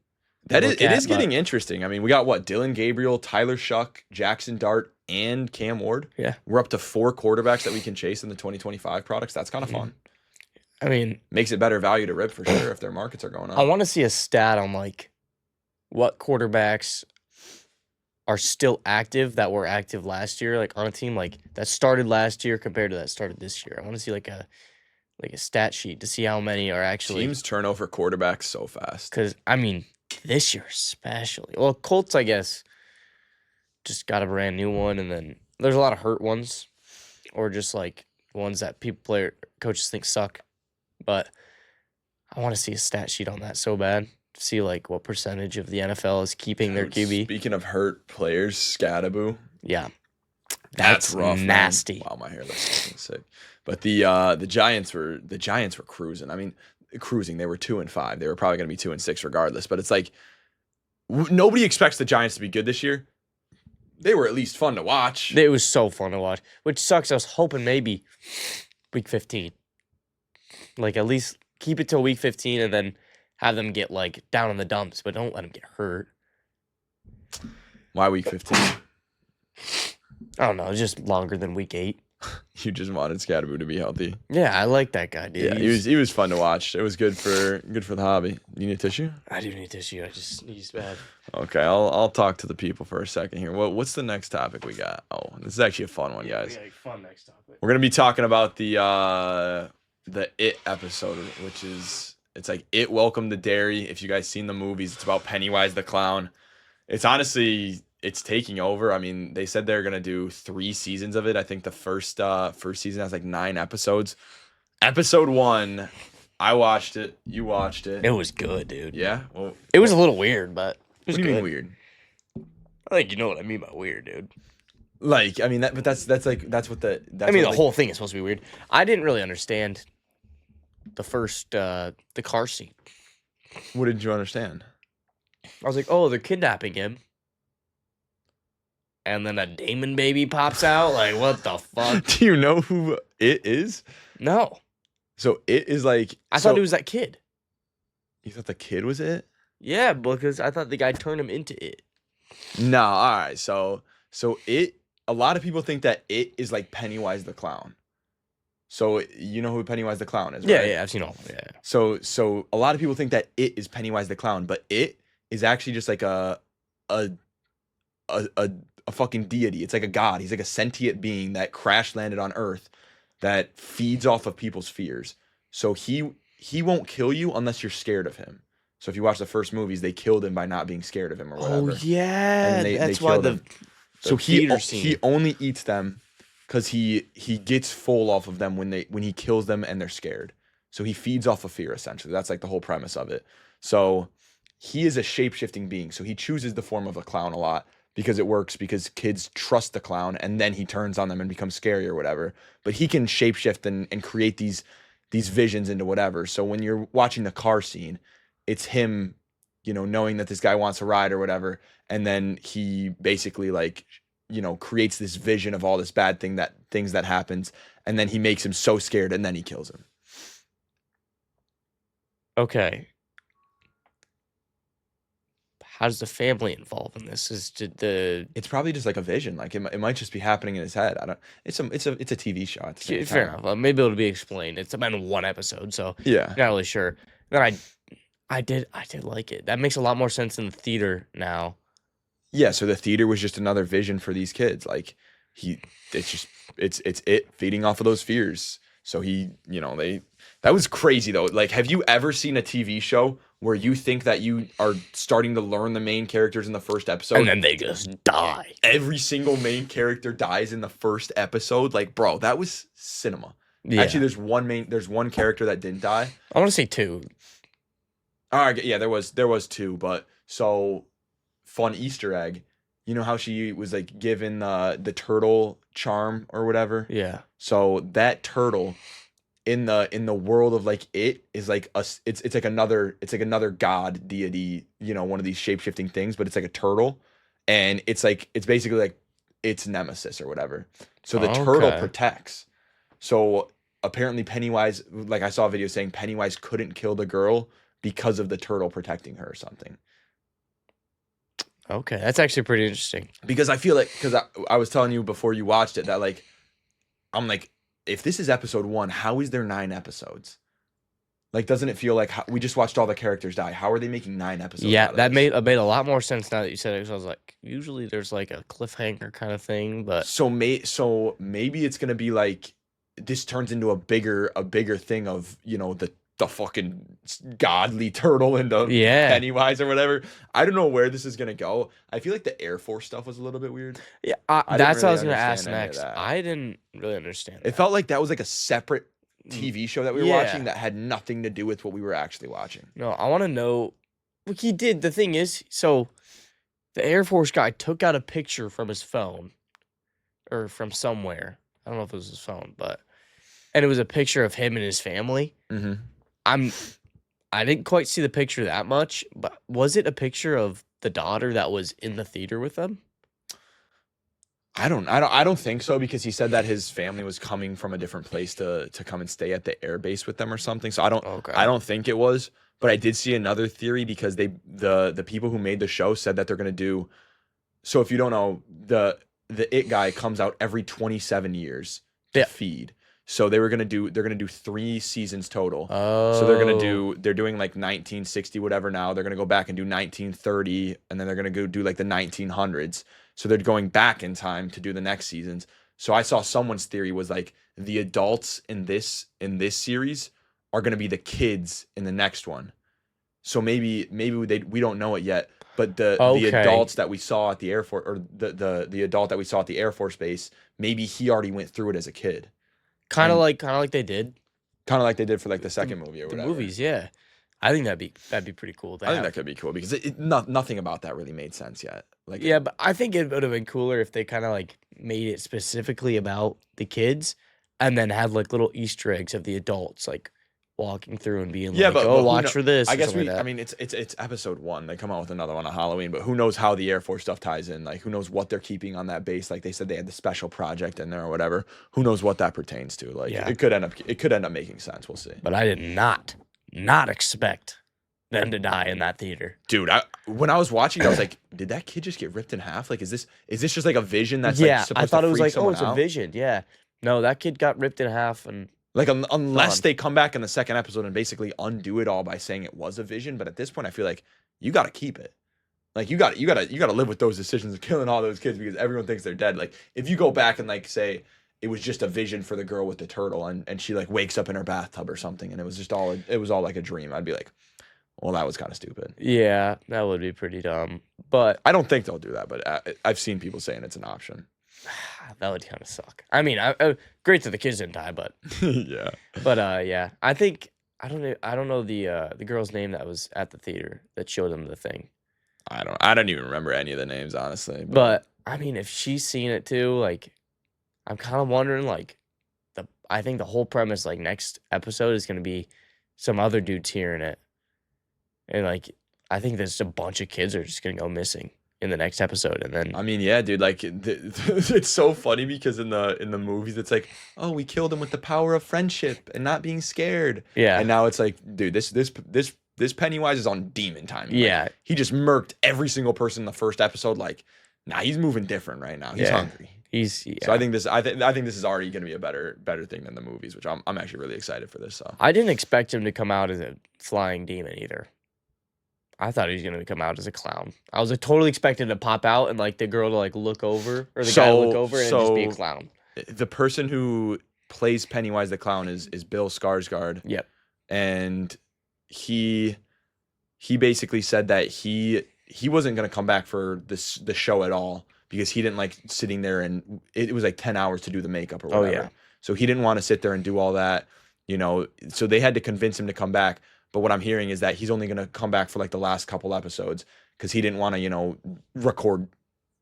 It is getting interesting. I mean, we got what? Dylan Gabriel, Tyler Shuck, Jackson Dart, and Cam Ward. Yeah. We're up to 4 quarterbacks that we can chase in the 2025 products. That's kind of fun. I mean, makes it better value to rip for sure if their markets are going up. I want to see a stat on like what quarterbacks are still active that were active last year, like on a team like that started last year compared to that started this year. I want to see like a stat sheet to see how many are actually teams turn over quarterbacks so fast. Because I mean, this year especially. Well, Colts, I guess, just got a brand new one, and then there's a lot of hurt ones, or just like ones that coaches think suck. But I want to see a stat sheet on that so bad. See like what percentage of the NFL is keeping their QB. Speaking of hurt players, Scadaboo. Yeah, that's rough. Nasty. Man. Wow, my hair looks fucking sick. But the Giants were cruising. I mean, cruising. They were 2-5. They were probably going to be 2-6 regardless. But it's like nobody expects the Giants to be good this year. They were at least fun to watch. It was so fun to watch, which sucks. I was hoping maybe week 15, like at least keep it till week 15 and then have them get like down in the dumps, but don't let them get hurt. Why week 15? I don't know. Just longer than week 8. You just wanted Scadaboo to be healthy. Yeah, I like that guy, dude. Yeah, he was fun to watch. It was good for the hobby. You need a tissue? I do need tissue. I just need bad. Okay, I'll talk to the people for a second here. What's the next topic we got? Oh, this is actually a fun one, guys. We got a fun next topic. We're gonna be talking about the It episode, which is it's like It Welcome to Derry. If you guys seen the movies, it's about Pennywise the clown. It's honestly taking over. I mean, they said they're gonna do 3 seasons of it. I think the first season has like 9 episodes. Episode 1, I watched it. You watched it. It was good, dude. Yeah. Well, it was a little weird, but it was what do you good. mean weird? I think you know what I mean by weird, dude. Like, I mean, that's what the. I mean, the whole thing is supposed to be weird. I didn't really understand the first the car scene. What did you understand? I was like, oh, they're kidnapping him. And then a Damon baby pops out. Like, what the fuck? Do you know who It is? No. So It is like... I thought it was that kid. You thought the kid was It? Yeah, because I thought the guy turned him into It. No, all right. So It... A lot of people think that It is like Pennywise the clown. So you know who Pennywise the clown is, right? Yeah, I've seen all of it. Yeah. So a lot of people think that It is Pennywise the clown, but It is actually just like a fucking deity. It's like a god. He's like a sentient being that crash landed on Earth that feeds off of people's fears. So he won't kill you unless you're scared of him. So if you watch the first movies, they killed him by not being scared of him or Oh whatever, and yeah, then they that's why killed him. So the theater he scene. only eats them because he gets full off of them when he kills them and they're scared. So he feeds off of fear essentially. That's like the whole premise of it. So he is a shape-shifting being. So he chooses the form of a clown a lot because it works because kids trust the clown and then he turns on them and becomes scary or whatever. But he can shapeshift and create these visions into whatever. So when you're watching the car scene, it's him, knowing that this guy wants a ride or whatever, and then he basically like, creates this vision of all this bad things that happens, and then he makes him so scared and then he kills him. Okay. How does the family involve in this? It's probably just like a vision. Like it might just be happening in his head. I don't. It's a TV show at the same Fair time. enough. Maybe it'll be explained. It's been one episode, so Yeah. not really sure. Then I did like it. That makes a lot more sense in the theater now. Yeah. So the theater was just another vision for these kids. Like it's it feeding off of those fears. So that was crazy though. Like, have you ever seen a TV show where you think that you are starting to learn the main characters in the first episode, And then they just die. every single main character dies in the first episode? Like, bro, that was cinema. Yeah. Actually, there's one character that didn't die. I want to say 2. All right, yeah, there was 2, but so fun Easter egg. You know how she was like given the turtle charm or whatever? Yeah. So that turtle in the world of like it is like it's like another god deity, one of these shape-shifting things, but it's like a turtle, and it's basically like its nemesis or whatever. So the turtle Okay. protects. So apparently Pennywise, like I saw a video saying Pennywise couldn't kill the girl because of the turtle protecting her or something. Okay, that's actually pretty interesting. Because I feel like, because I was telling you before you watched it that like, I'm like, if this is episode 1, how is there 9 episodes? Like, doesn't it feel like we just watched all the characters die? How are they making 9 episodes? Yeah, out of that this? made a lot more sense now that you said it. 'Cause I was like, usually there's like a cliffhanger kind of thing, but So maybe it's gonna be like this turns into a bigger thing of the fucking godly turtle and the yeah, Pennywise or whatever. I don't know where this is gonna go. I feel like the Air Force stuff was a little bit weird. yeah. I didn't That's what I really was gonna ask understand any of next. that. I didn't really understand. It That. felt like that was like a separate TV show that we were Yeah. watching that had nothing to do with what we were actually watching. No, I want to know. What he did. The thing is, so the Air Force guy took out a picture from his phone, or from somewhere. I don't know if it was his phone, and it was a picture of him and his family. Mm-hmm. I didn't quite see the picture that much, but was it a picture of the daughter that was in the theater with them? I don't think so, because he said that his family was coming from a different place to come and stay at the air base with them or something. So I Okay. don't think it was, but I did see another theory because the people who made the show said that they're going to do. So if you don't know, the It guy comes out every 27 years to Yeah. feed. So they're going to do 3 seasons total. Oh. So they're doing like 1960 whatever now. They're going to go back and do 1930, and then they're going to go do like the 1900s. So they're going back in time to do the next seasons. So I saw someone's theory was like the adults in this series are going to be the kids in the next one. So maybe we don't know it yet, but the adults that we saw at the Air Force, or the adult that we saw at the Air Force base, maybe he already went through it as a kid. Kind of and- like they did Kind of like they did for like the second movie or the whatever. movies. Yeah, I think that'd be pretty cool. I think that could be cool because nothing about that really made sense yet. Like, Yeah, but I think it would have been cooler if they kind of like made it specifically about the kids, and then had like little Easter eggs of the adults like walking through and being Yeah, like, but "Oh, who watch kno- for this." I or guess something like that. I mean, it's episode 1. They come out with another one on Halloween, but who knows how the Air Force stuff ties in? Like, who knows what they're keeping on that base? Like they said, they had the special project in there or whatever. Who knows what that pertains to? Like, Yeah. it could end up making sense. We'll see. But I did not expect them to die in that theater. Dude, when I was watching, I was like, did that kid just get ripped in half? Like, is this just like a vision that's yeah, like supposed I thought to it was freak like, oh, someone it's a out? vision. Yeah, no, that kid got ripped in half, and Like, unless Gone. they come back in the second episode and basically undo it all by saying it was a vision. But at this point, I feel like you got to keep it. Like, you got to live with those decisions of killing all those kids because everyone thinks they're dead. Like, if you go back and like say it was just a vision for the girl with the turtle, and she like wakes up in her bathtub or something, and it was all like a dream. I'd be like, well, that was kind of stupid. Yeah, that would be pretty dumb. But I don't think they'll do that, but I've seen people saying it's an option. that would kind of suck. I mean, great that the kids didn't die, but Yeah. yeah, I think I don't know the girl's name that was at the theater that showed them the thing. I don't even remember any of the names, honestly. But I mean, if she's seen it too, like, I'm kind of wondering, like, I think the whole premise, like, next episode is gonna be some other dudes hearing it, and like, I think there's a bunch of kids are just gonna go missing in the next episode, and then I mean, yeah, dude, like it's so funny because in the movies it's like, oh, we killed him with the power of friendship and not being scared. yeah, And now it's like, dude, this Pennywise is on demon time. Like, yeah, he just murked every single person in the first episode. Like, nah, he's moving different right now. He's Yeah. hungry. yeah. So I think this is already going to be a better thing than the movies, which I'm actually really excited for this. So I didn't expect him to come out as a flying demon either. I thought he was gonna come out as a clown. I was like, totally expecting to pop out and like the girl to like look over or the guy to look over and it'd just be a clown. the person who plays Pennywise the clown is Bill Skarsgård. Yep. And he basically said that he wasn't going to come back for the show at all because he didn't like sitting there, and it was like 10 hours to do the makeup or whatever. Oh, yeah. So he didn't want to sit there and do all that, so they had to convince him to come back. But what I'm hearing is that he's only going to come back for like the last couple episodes because he didn't want to, record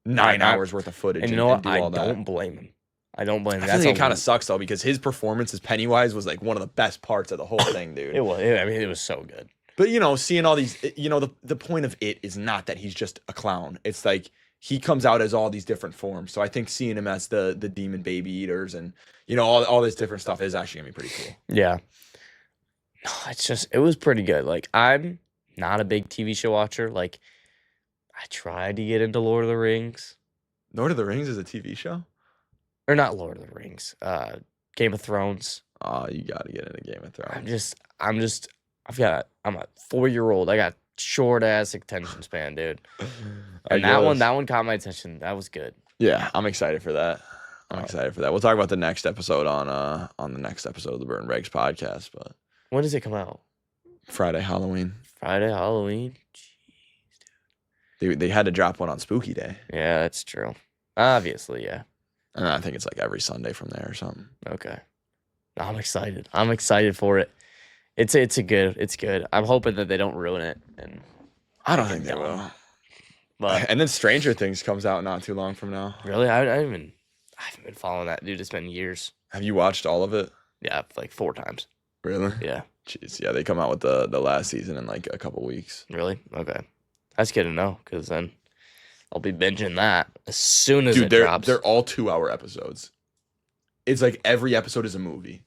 9 hours worth of footage And you know what? do I all that. don't blame him. I don't blame him. I That's think it kind of sucks though because his performance as Pennywise was like one of the best parts of the whole thing, dude. It was. I mean, it was so good. But seeing all these, the point of it is not that he's just a clown. It's like he comes out as all these different forms. So I think seeing him as the demon baby eaters and all this different stuff is actually gonna be pretty cool. Yeah. No, it was pretty good. Like, I'm not a big TV show watcher. Like, I tried to get into Lord of the Rings. Lord of the Rings is a TV show? Or not Lord of the Rings. Game of Thrones. Oh, you gotta get into Game of Thrones. I'm a 4-year-old. I got short ass attention span, dude. And that one caught my attention. That was good. Yeah, I'm excited for that. I'm excited for that. We'll talk about the next episode on the next episode of the Burton Breaks podcast, but When does it come out? Friday, Halloween. Friday, Halloween. They had to drop one on Spooky Day. Yeah, that's true. Obviously, yeah. And I think it's like every Sunday from there or something. Okay. I'm excited. I'm excited for it. It's good. I'm hoping that they don't ruin it. And I don't think they will. But And then Stranger Things comes out not too long from now. really, I haven't been following that, dude. It's been years. Have you watched all of it? Yeah, like 4 times. Really? Yeah. Jeez, yeah, they come out with the last season in like a couple weeks. Really? Okay. That's good to know because then I'll be binging that as soon as Dude, it drops. they're all 2-hour episodes. It's like every episode is a movie.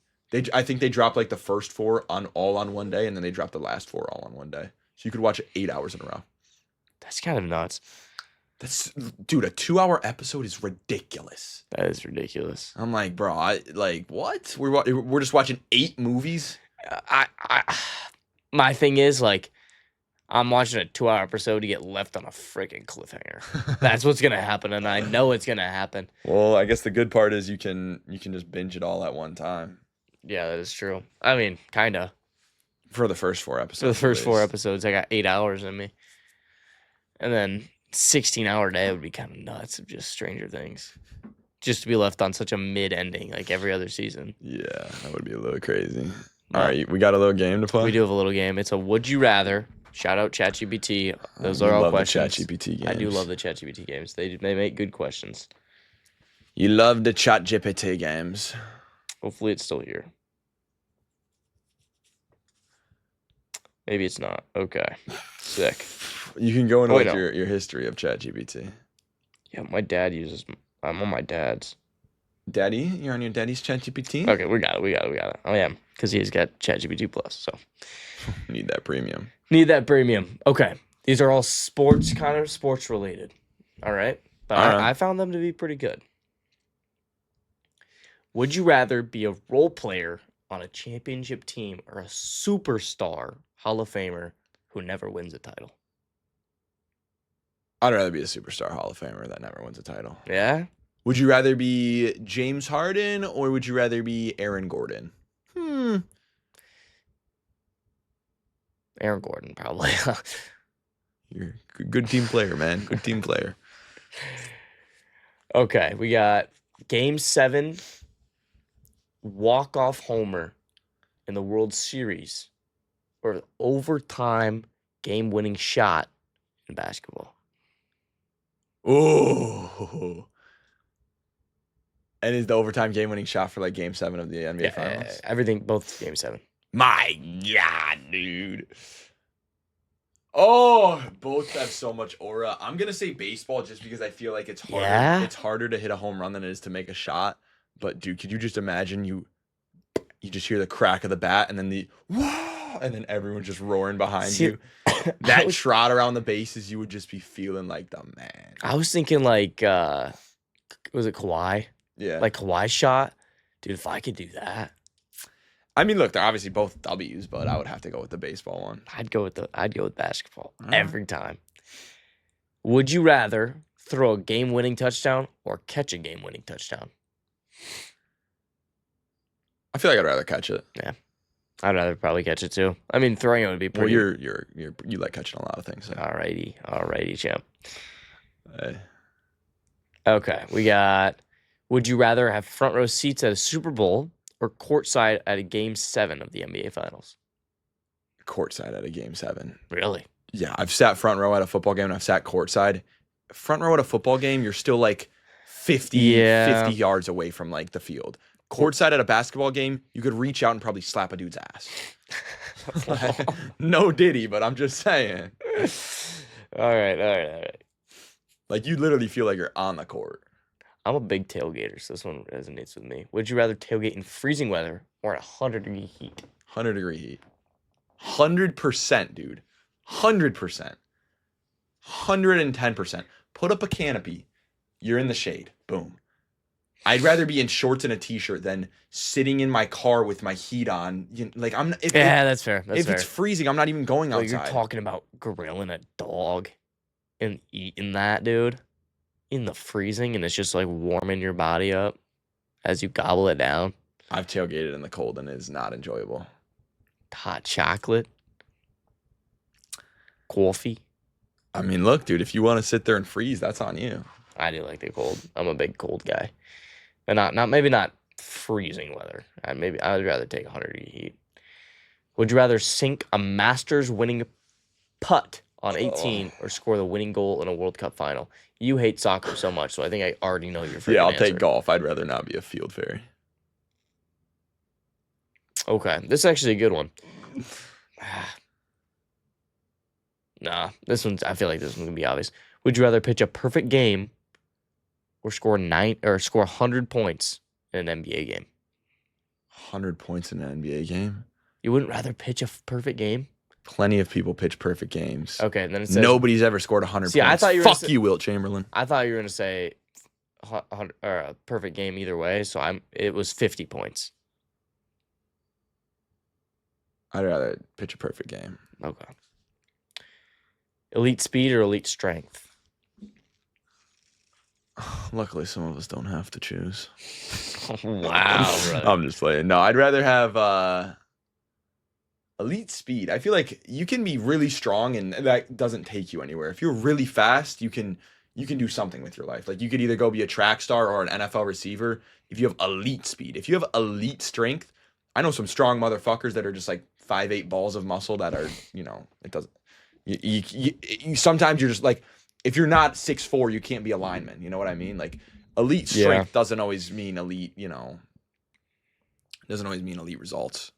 I think they drop like the first 4 all on one day, and then they drop the last 4 all on one day. So you could watch it 8 hours in a row. That's kind of nuts. Dude, a 2-hour episode is ridiculous. That is ridiculous. I'm like, bro, what? We're just watching 8 movies? My thing is, like, I'm watching a 2-hour episode to get left on a freaking cliffhanger. That's what's gonna happen, and I know it's gonna happen. Well, I guess the good part is you can just binge it all at one time. Yeah, that is true. I mean, kinda. For the first 4 episodes. For the first at 4 least. episodes, I got 8 hours in me. And then 16-hour day would be kind of nuts of just Stranger Things. Just to be left on such a mid-ending like every other season. Yeah, that would be a little crazy. All right, we got a little game to play? We do have a little game. It's a Would You Rather. Shout out ChatGPT. Those are all questions. The ChatGPT games. I do love the ChatGPT games. They make good questions. You love the ChatGPT games. Hopefully it's still here. Maybe it's not. Okay. Sick. You can go into Wait, like no. your history of ChatGPT. Yeah, my dad uses... I'm on my dad's. Daddy, you're on your daddy's ChatGPT? Okay, we got it. I am. Because he's got ChatGPT Plus, so... Need that premium. Need that premium. Okay. These are all sports related. All right? But All right. I found them to be pretty good. Would you rather be a role player on a championship team or a superstar Hall of Famer who never wins a title? I'd rather be a superstar Hall of Famer that never wins a title. Yeah? Would you rather be James Harden or would you rather be Aaron Gordon? Aaron Gordon, probably. You're a good team player, man. Good team player. Okay, we got Game 7 walk-off homer in the World Series or overtime game-winning shot in basketball. Oh. And is the overtime game-winning shot for like Game 7 of the NBA Finals? Everything, both Game 7. My God, dude. Oh, both have so much aura. I'm gonna say baseball just because I feel like it's harder. Yeah? It's harder to hit a home run than it is to make a shot. But dude, could you just imagine you just hear the crack of the bat and then the whoa, and then everyone just roaring behind See, you. That trot around the bases, you would just be feeling like the man. I was thinking like, was it Kawhi? Yeah. Like Kawhi shot? Dude, if I could do that. I mean, look, they're obviously both W's, but I would have to go with the baseball one. I'd go with basketball All right. every time. Would you rather throw a game-winning touchdown or catch a game-winning touchdown? I feel like I'd rather catch it. Yeah. I'd rather probably catch it too. I mean, throwing it would be Well, pretty. you like catching a lot of things. So. Alrighty, champ. Hey. Okay, we got. Would you rather have front row seats at a Super Bowl or courtside at a Game 7 of the NBA Finals? Courtside at a Game 7. Really? Yeah, I've sat front row at a football game and I've sat courtside. Front row at a football game, you're still like 50 yards away from like the field. Courtside at a basketball game, you could reach out and probably slap a dude's ass. No Diddy, but I'm just saying. All right. Like you literally feel like you're on the court. I'm a big tailgater, so this one resonates with me. Would you rather tailgate in freezing weather or 100-degree heat? 100-degree heat. 100%, dude. 100%. 110%. Put up a canopy. You're in the shade. Boom. I'd rather be in shorts and a t-shirt than sitting in my car with my heat on. Like that's fair. If it's freezing, I'm not even going outside. You're talking about grilling a dog and eating that, dude, in the freezing, and it's just like warming your body up as you gobble it down. I've tailgated in the cold and it's not enjoyable. Hot chocolate, coffee. I mean, look, dude, if you want to sit there and freeze, that's on you. I do like the cold. I'm a big cold guy, and maybe not freezing weather. I'd rather take 100-degree heat. Would you rather sink a Masters winning putt on 18 or score the winning goal in a World Cup final? You hate soccer so much, so I think I already know your freaking Yeah, I'll answer. take golf. I'd rather not be a field fairy. Okay, this is actually a good one. Nah, I feel like this one's gonna be obvious. Would you rather pitch a perfect game or score 100 points in an NBA game? 100 points in an NBA game? You wouldn't rather pitch a perfect game? Plenty of people pitch perfect games. Okay, then it says nobody's ever scored 100 See, points. I thought you were Fuck you, Wilt Chamberlain. I thought you were gonna say 100 or a perfect game either way. So it was 50 points. I'd rather pitch a perfect game. Okay. Elite speed or elite strength? Luckily, some of us don't have to choose. Wow, brother. I'm just playing. No, I'd rather have elite speed. I feel like you can be really strong and that doesn't take you anywhere. If you're really fast, you can do something with your life. Like you could either go be a track star or an NFL receiver if you have elite speed. If you have elite strength, I know some strong motherfuckers that are just like 5'8" balls of muscle that are, it doesn't. You sometimes you're just like, if you're not 6'4", you can't be a lineman. You know what I mean? Like elite strength doesn't always mean elite, doesn't always mean elite results.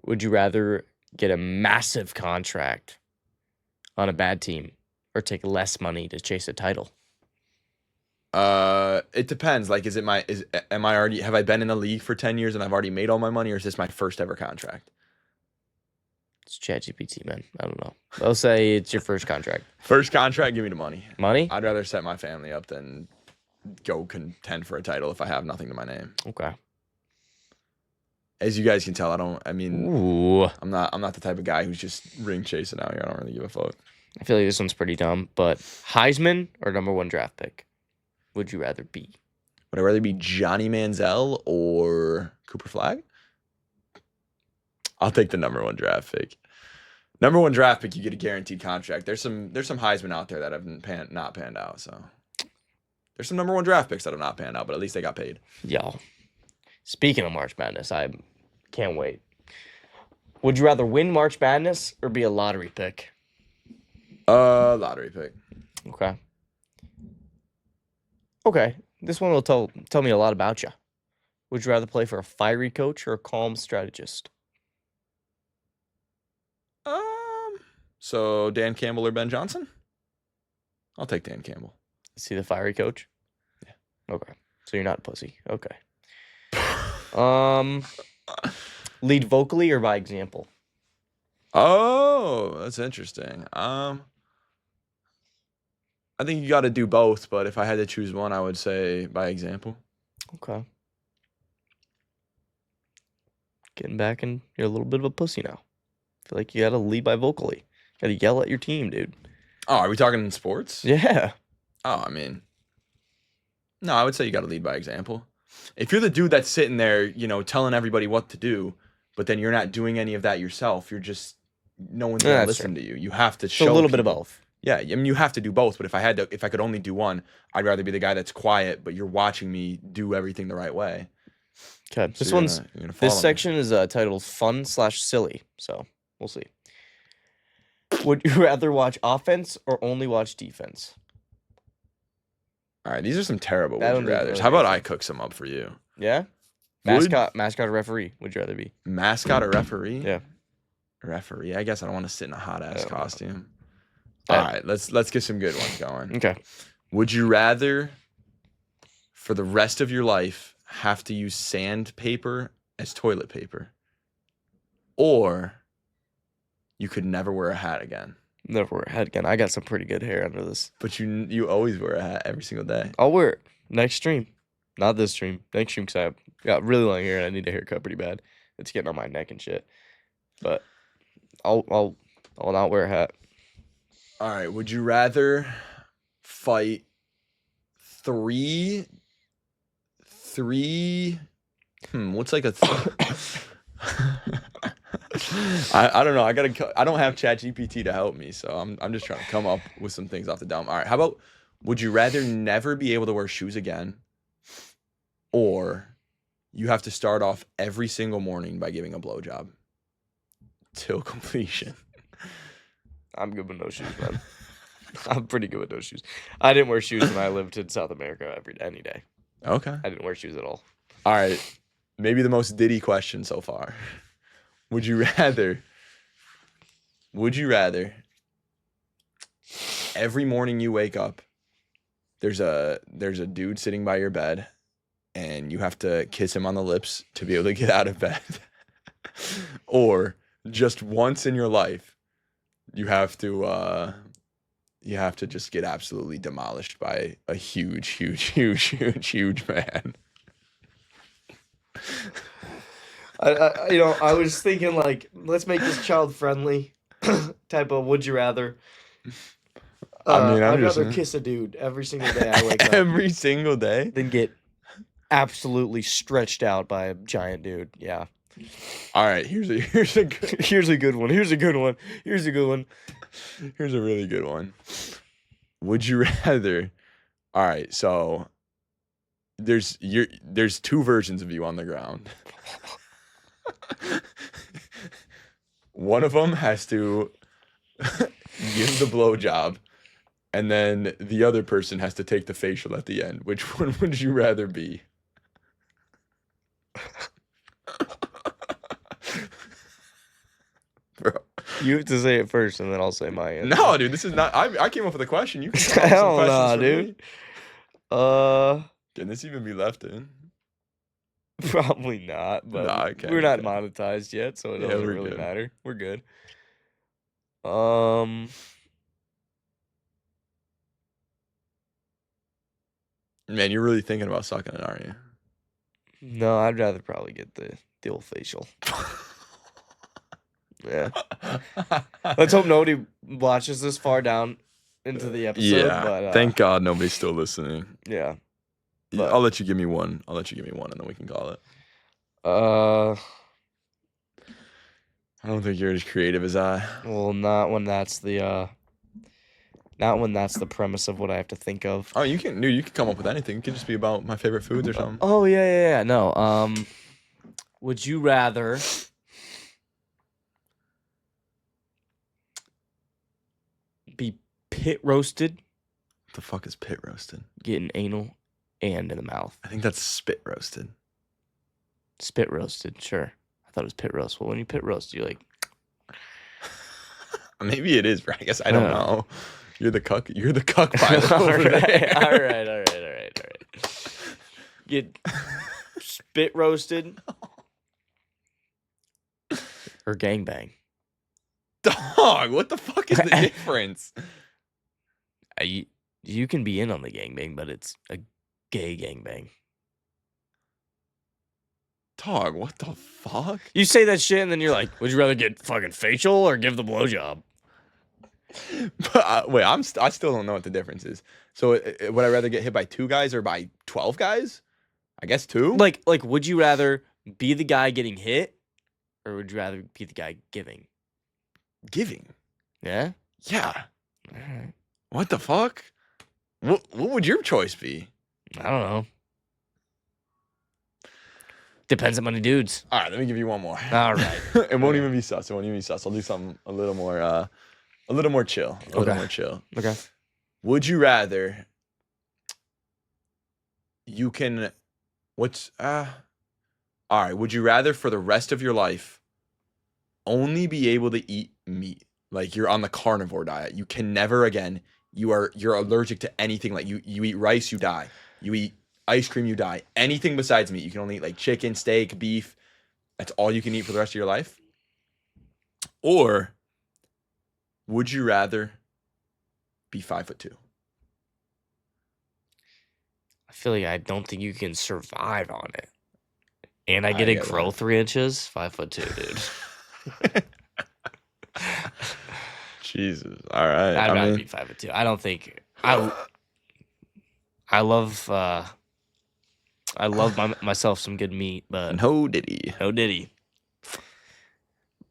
Would you rather get a massive contract on a bad team or take less money to chase a title? It depends. Like, have I been in the league for 10 years and I've already made all my money, or is this my first ever contract? It's ChatGPT, man. I don't know. They'll say it's your first contract. First contract, give me the money. Money? I'd rather set my family up than go contend for a title if I have nothing to my name. Okay. As you guys can tell, Ooh. I'm not the type of guy who's just ring chasing out here. I don't really give a fuck. I feel like this one's pretty dumb, but Heisman or #1 draft pick? Would you rather be? Would I rather be Johnny Manziel or Cooper Flag? I'll take the #1 draft pick. #1 draft pick, you get a guaranteed contract. There's some Heisman out there that have not panned out. So there's some #1 draft picks that have not panned out, but at least they got paid. Yo, speaking of March Madness, I can't wait. Would you rather win March Madness or be a lottery pick? Lottery pick. Okay. Okay. This one will tell me a lot about you. Would you rather play for a fiery coach or a calm strategist? So Dan Campbell or Ben Johnson? I'll take Dan Campbell. Is he the fiery coach? Yeah. Okay. So you're not a pussy. Okay. Lead vocally or by example? Oh, that's interesting. I think you got to do both, but if I had to choose one, I would say by example. Okay. Getting back in, you're a little bit of a pussy now. I feel like you got to lead by vocally. You got to yell at your team, dude. Oh, are we talking in sports? Yeah. Oh, I mean, no, I would say you got to lead by example. If you're the dude that's sitting there, telling everybody what to do, but then you're not doing any of that yourself, you're just, no one's going to listen to you. You have to show a little bit of both. Yeah, I mean, you have to do both, but if I could only do one, I'd rather be the guy that's quiet, but you're watching me do everything the right way. Okay. So This section is titled Fun/Silly, so we'll see. Would you rather watch offense or only watch defense? All right, these are some terrible That would you one rathers. really How about is. I cook some up for you? Yeah? Would- Mascot or referee, would you rather be? Mascot or referee? Yeah. Referee. I guess I don't want to sit in a hot ass don't know. costume. All right, let's get some good ones going. Okay. Would you rather, for the rest of your life, have to use sandpaper as toilet paper, or you could never wear a hat again? Never wear a hat again. I got some pretty good hair under this. But you always wear a hat every single day. I'll wear it next stream. Not this stream. Next stream, because I got really long hair and I need a haircut pretty bad. It's getting on my neck and shit. But I'll not wear a hat. All right. Would you rather fight three? What's like a? I don't know. I don't have ChatGPT to help me, so I'm just trying to come up with some things off the dome. All right. How about, would you rather never be able to wear shoes again, or you have to start off every single morning by giving a blowjob till completion? I'm good with no shoes, man. I'm pretty good with no shoes. I didn't wear shoes when I lived in South America any day. Okay. I didn't wear shoes at all. All right. Maybe the most Diddy question so far. Would you rather every morning you wake up, there's a dude sitting by your bed and you have to kiss him on the lips to be able to get out of bed? Or just once in your life, you have to just get absolutely demolished by a huge man. I was thinking like, let's make this child friendly type of would you rather. I mean, I'd rather kiss a dude every single day I wake up every single day than get absolutely stretched out by a giant dude. Yeah. All right, here's a good Here's a good one. Here's a good one. Here's a good one. Here's a really good one. Would you rather? All right, so there's two versions of you on the ground. One of them has to give the blowjob, and then the other person has to take the facial at the end. Which one would you rather be? Bro. You have to say it first, and then I'll say my answer. No, dude, this is not. I came up with a question. You can come up with some Hell questions nah, for dude. me. Can this even be left in? Probably not. But Nah, okay, we're not okay. monetized yet, so it Yeah, doesn't we're really good. matter. We're good. Man, you're really thinking about sucking it, aren't you? No, I'd rather probably get the old facial. Yeah. Let's hope nobody watches this far down into the episode. Yeah. But, Thank God nobody's still listening. Yeah. But I'll let you give me one. I'll let you give me one, and then we can call it. uh, I don't think you're as creative as I. well, not when that's the premise of what I have to think of. Oh, you can come up with anything. It could just be about my favorite foods or something. Oh yeah. No. Would you rather be pit roasted, What the fuck is pit roasted? getting anal and in the mouth? I think that's spit roasted. Spit roasted, sure. I thought it was pit roast. Well, when you pit roast, you're like, Maybe it is, but I guess I don't Yeah. know. You're the cuck. You're the cuck pilot over there. all right. Get spit roasted or gangbang. Dog, what the fuck is the difference? You can be in on the gangbang, but it's a gay gangbang. Dog, what the fuck? You say that shit, and then you're like, would you rather get fucking facial or give the blowjob? But wait, I still don't know what the difference is. So would I rather get hit by 2 guys or by 12 guys? I guess 2. Like, would you rather be the guy getting hit, or would you rather be the guy giving? Giving. Yeah. Yeah. All right. What the fuck? What would your choice be? I don't know. Depends on many dudes. All right, let me give you one more. All right. It won't even be sus. It won't even be sus. I'll do something a little more chill. A little more chill. Okay. Would you rather you can what's all right, would you rather for the rest of your life only be able to eat meat? Like you're on the carnivore diet. You can never again. You're allergic to anything. Like you eat rice, you die. You eat ice cream, you die. Anything besides meat. You can only eat like chicken, steak, beef. That's all you can eat for the rest of your life. Or would you rather be 5'2"? I feel like I don't think you can survive on it. And I I get to get grow that. 3 inches. 5'2", dude. Jesus. All right. I'd I rather mean, be 5'2". I don't think I love myself some good meat, but no diddy. no diddy.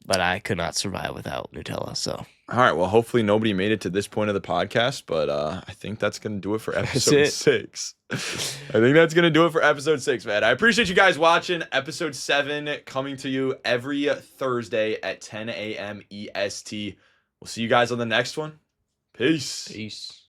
But I could not survive without Nutella. So All right. Well, hopefully nobody made it to this point of the podcast, but I think that's going to do it for episode it. 6. I think that's going to do it for episode 6, man. I appreciate you guys watching. Episode 7 coming to you every Thursday at 10 a.m. EST. We'll see you guys on the next one. Peace. peace.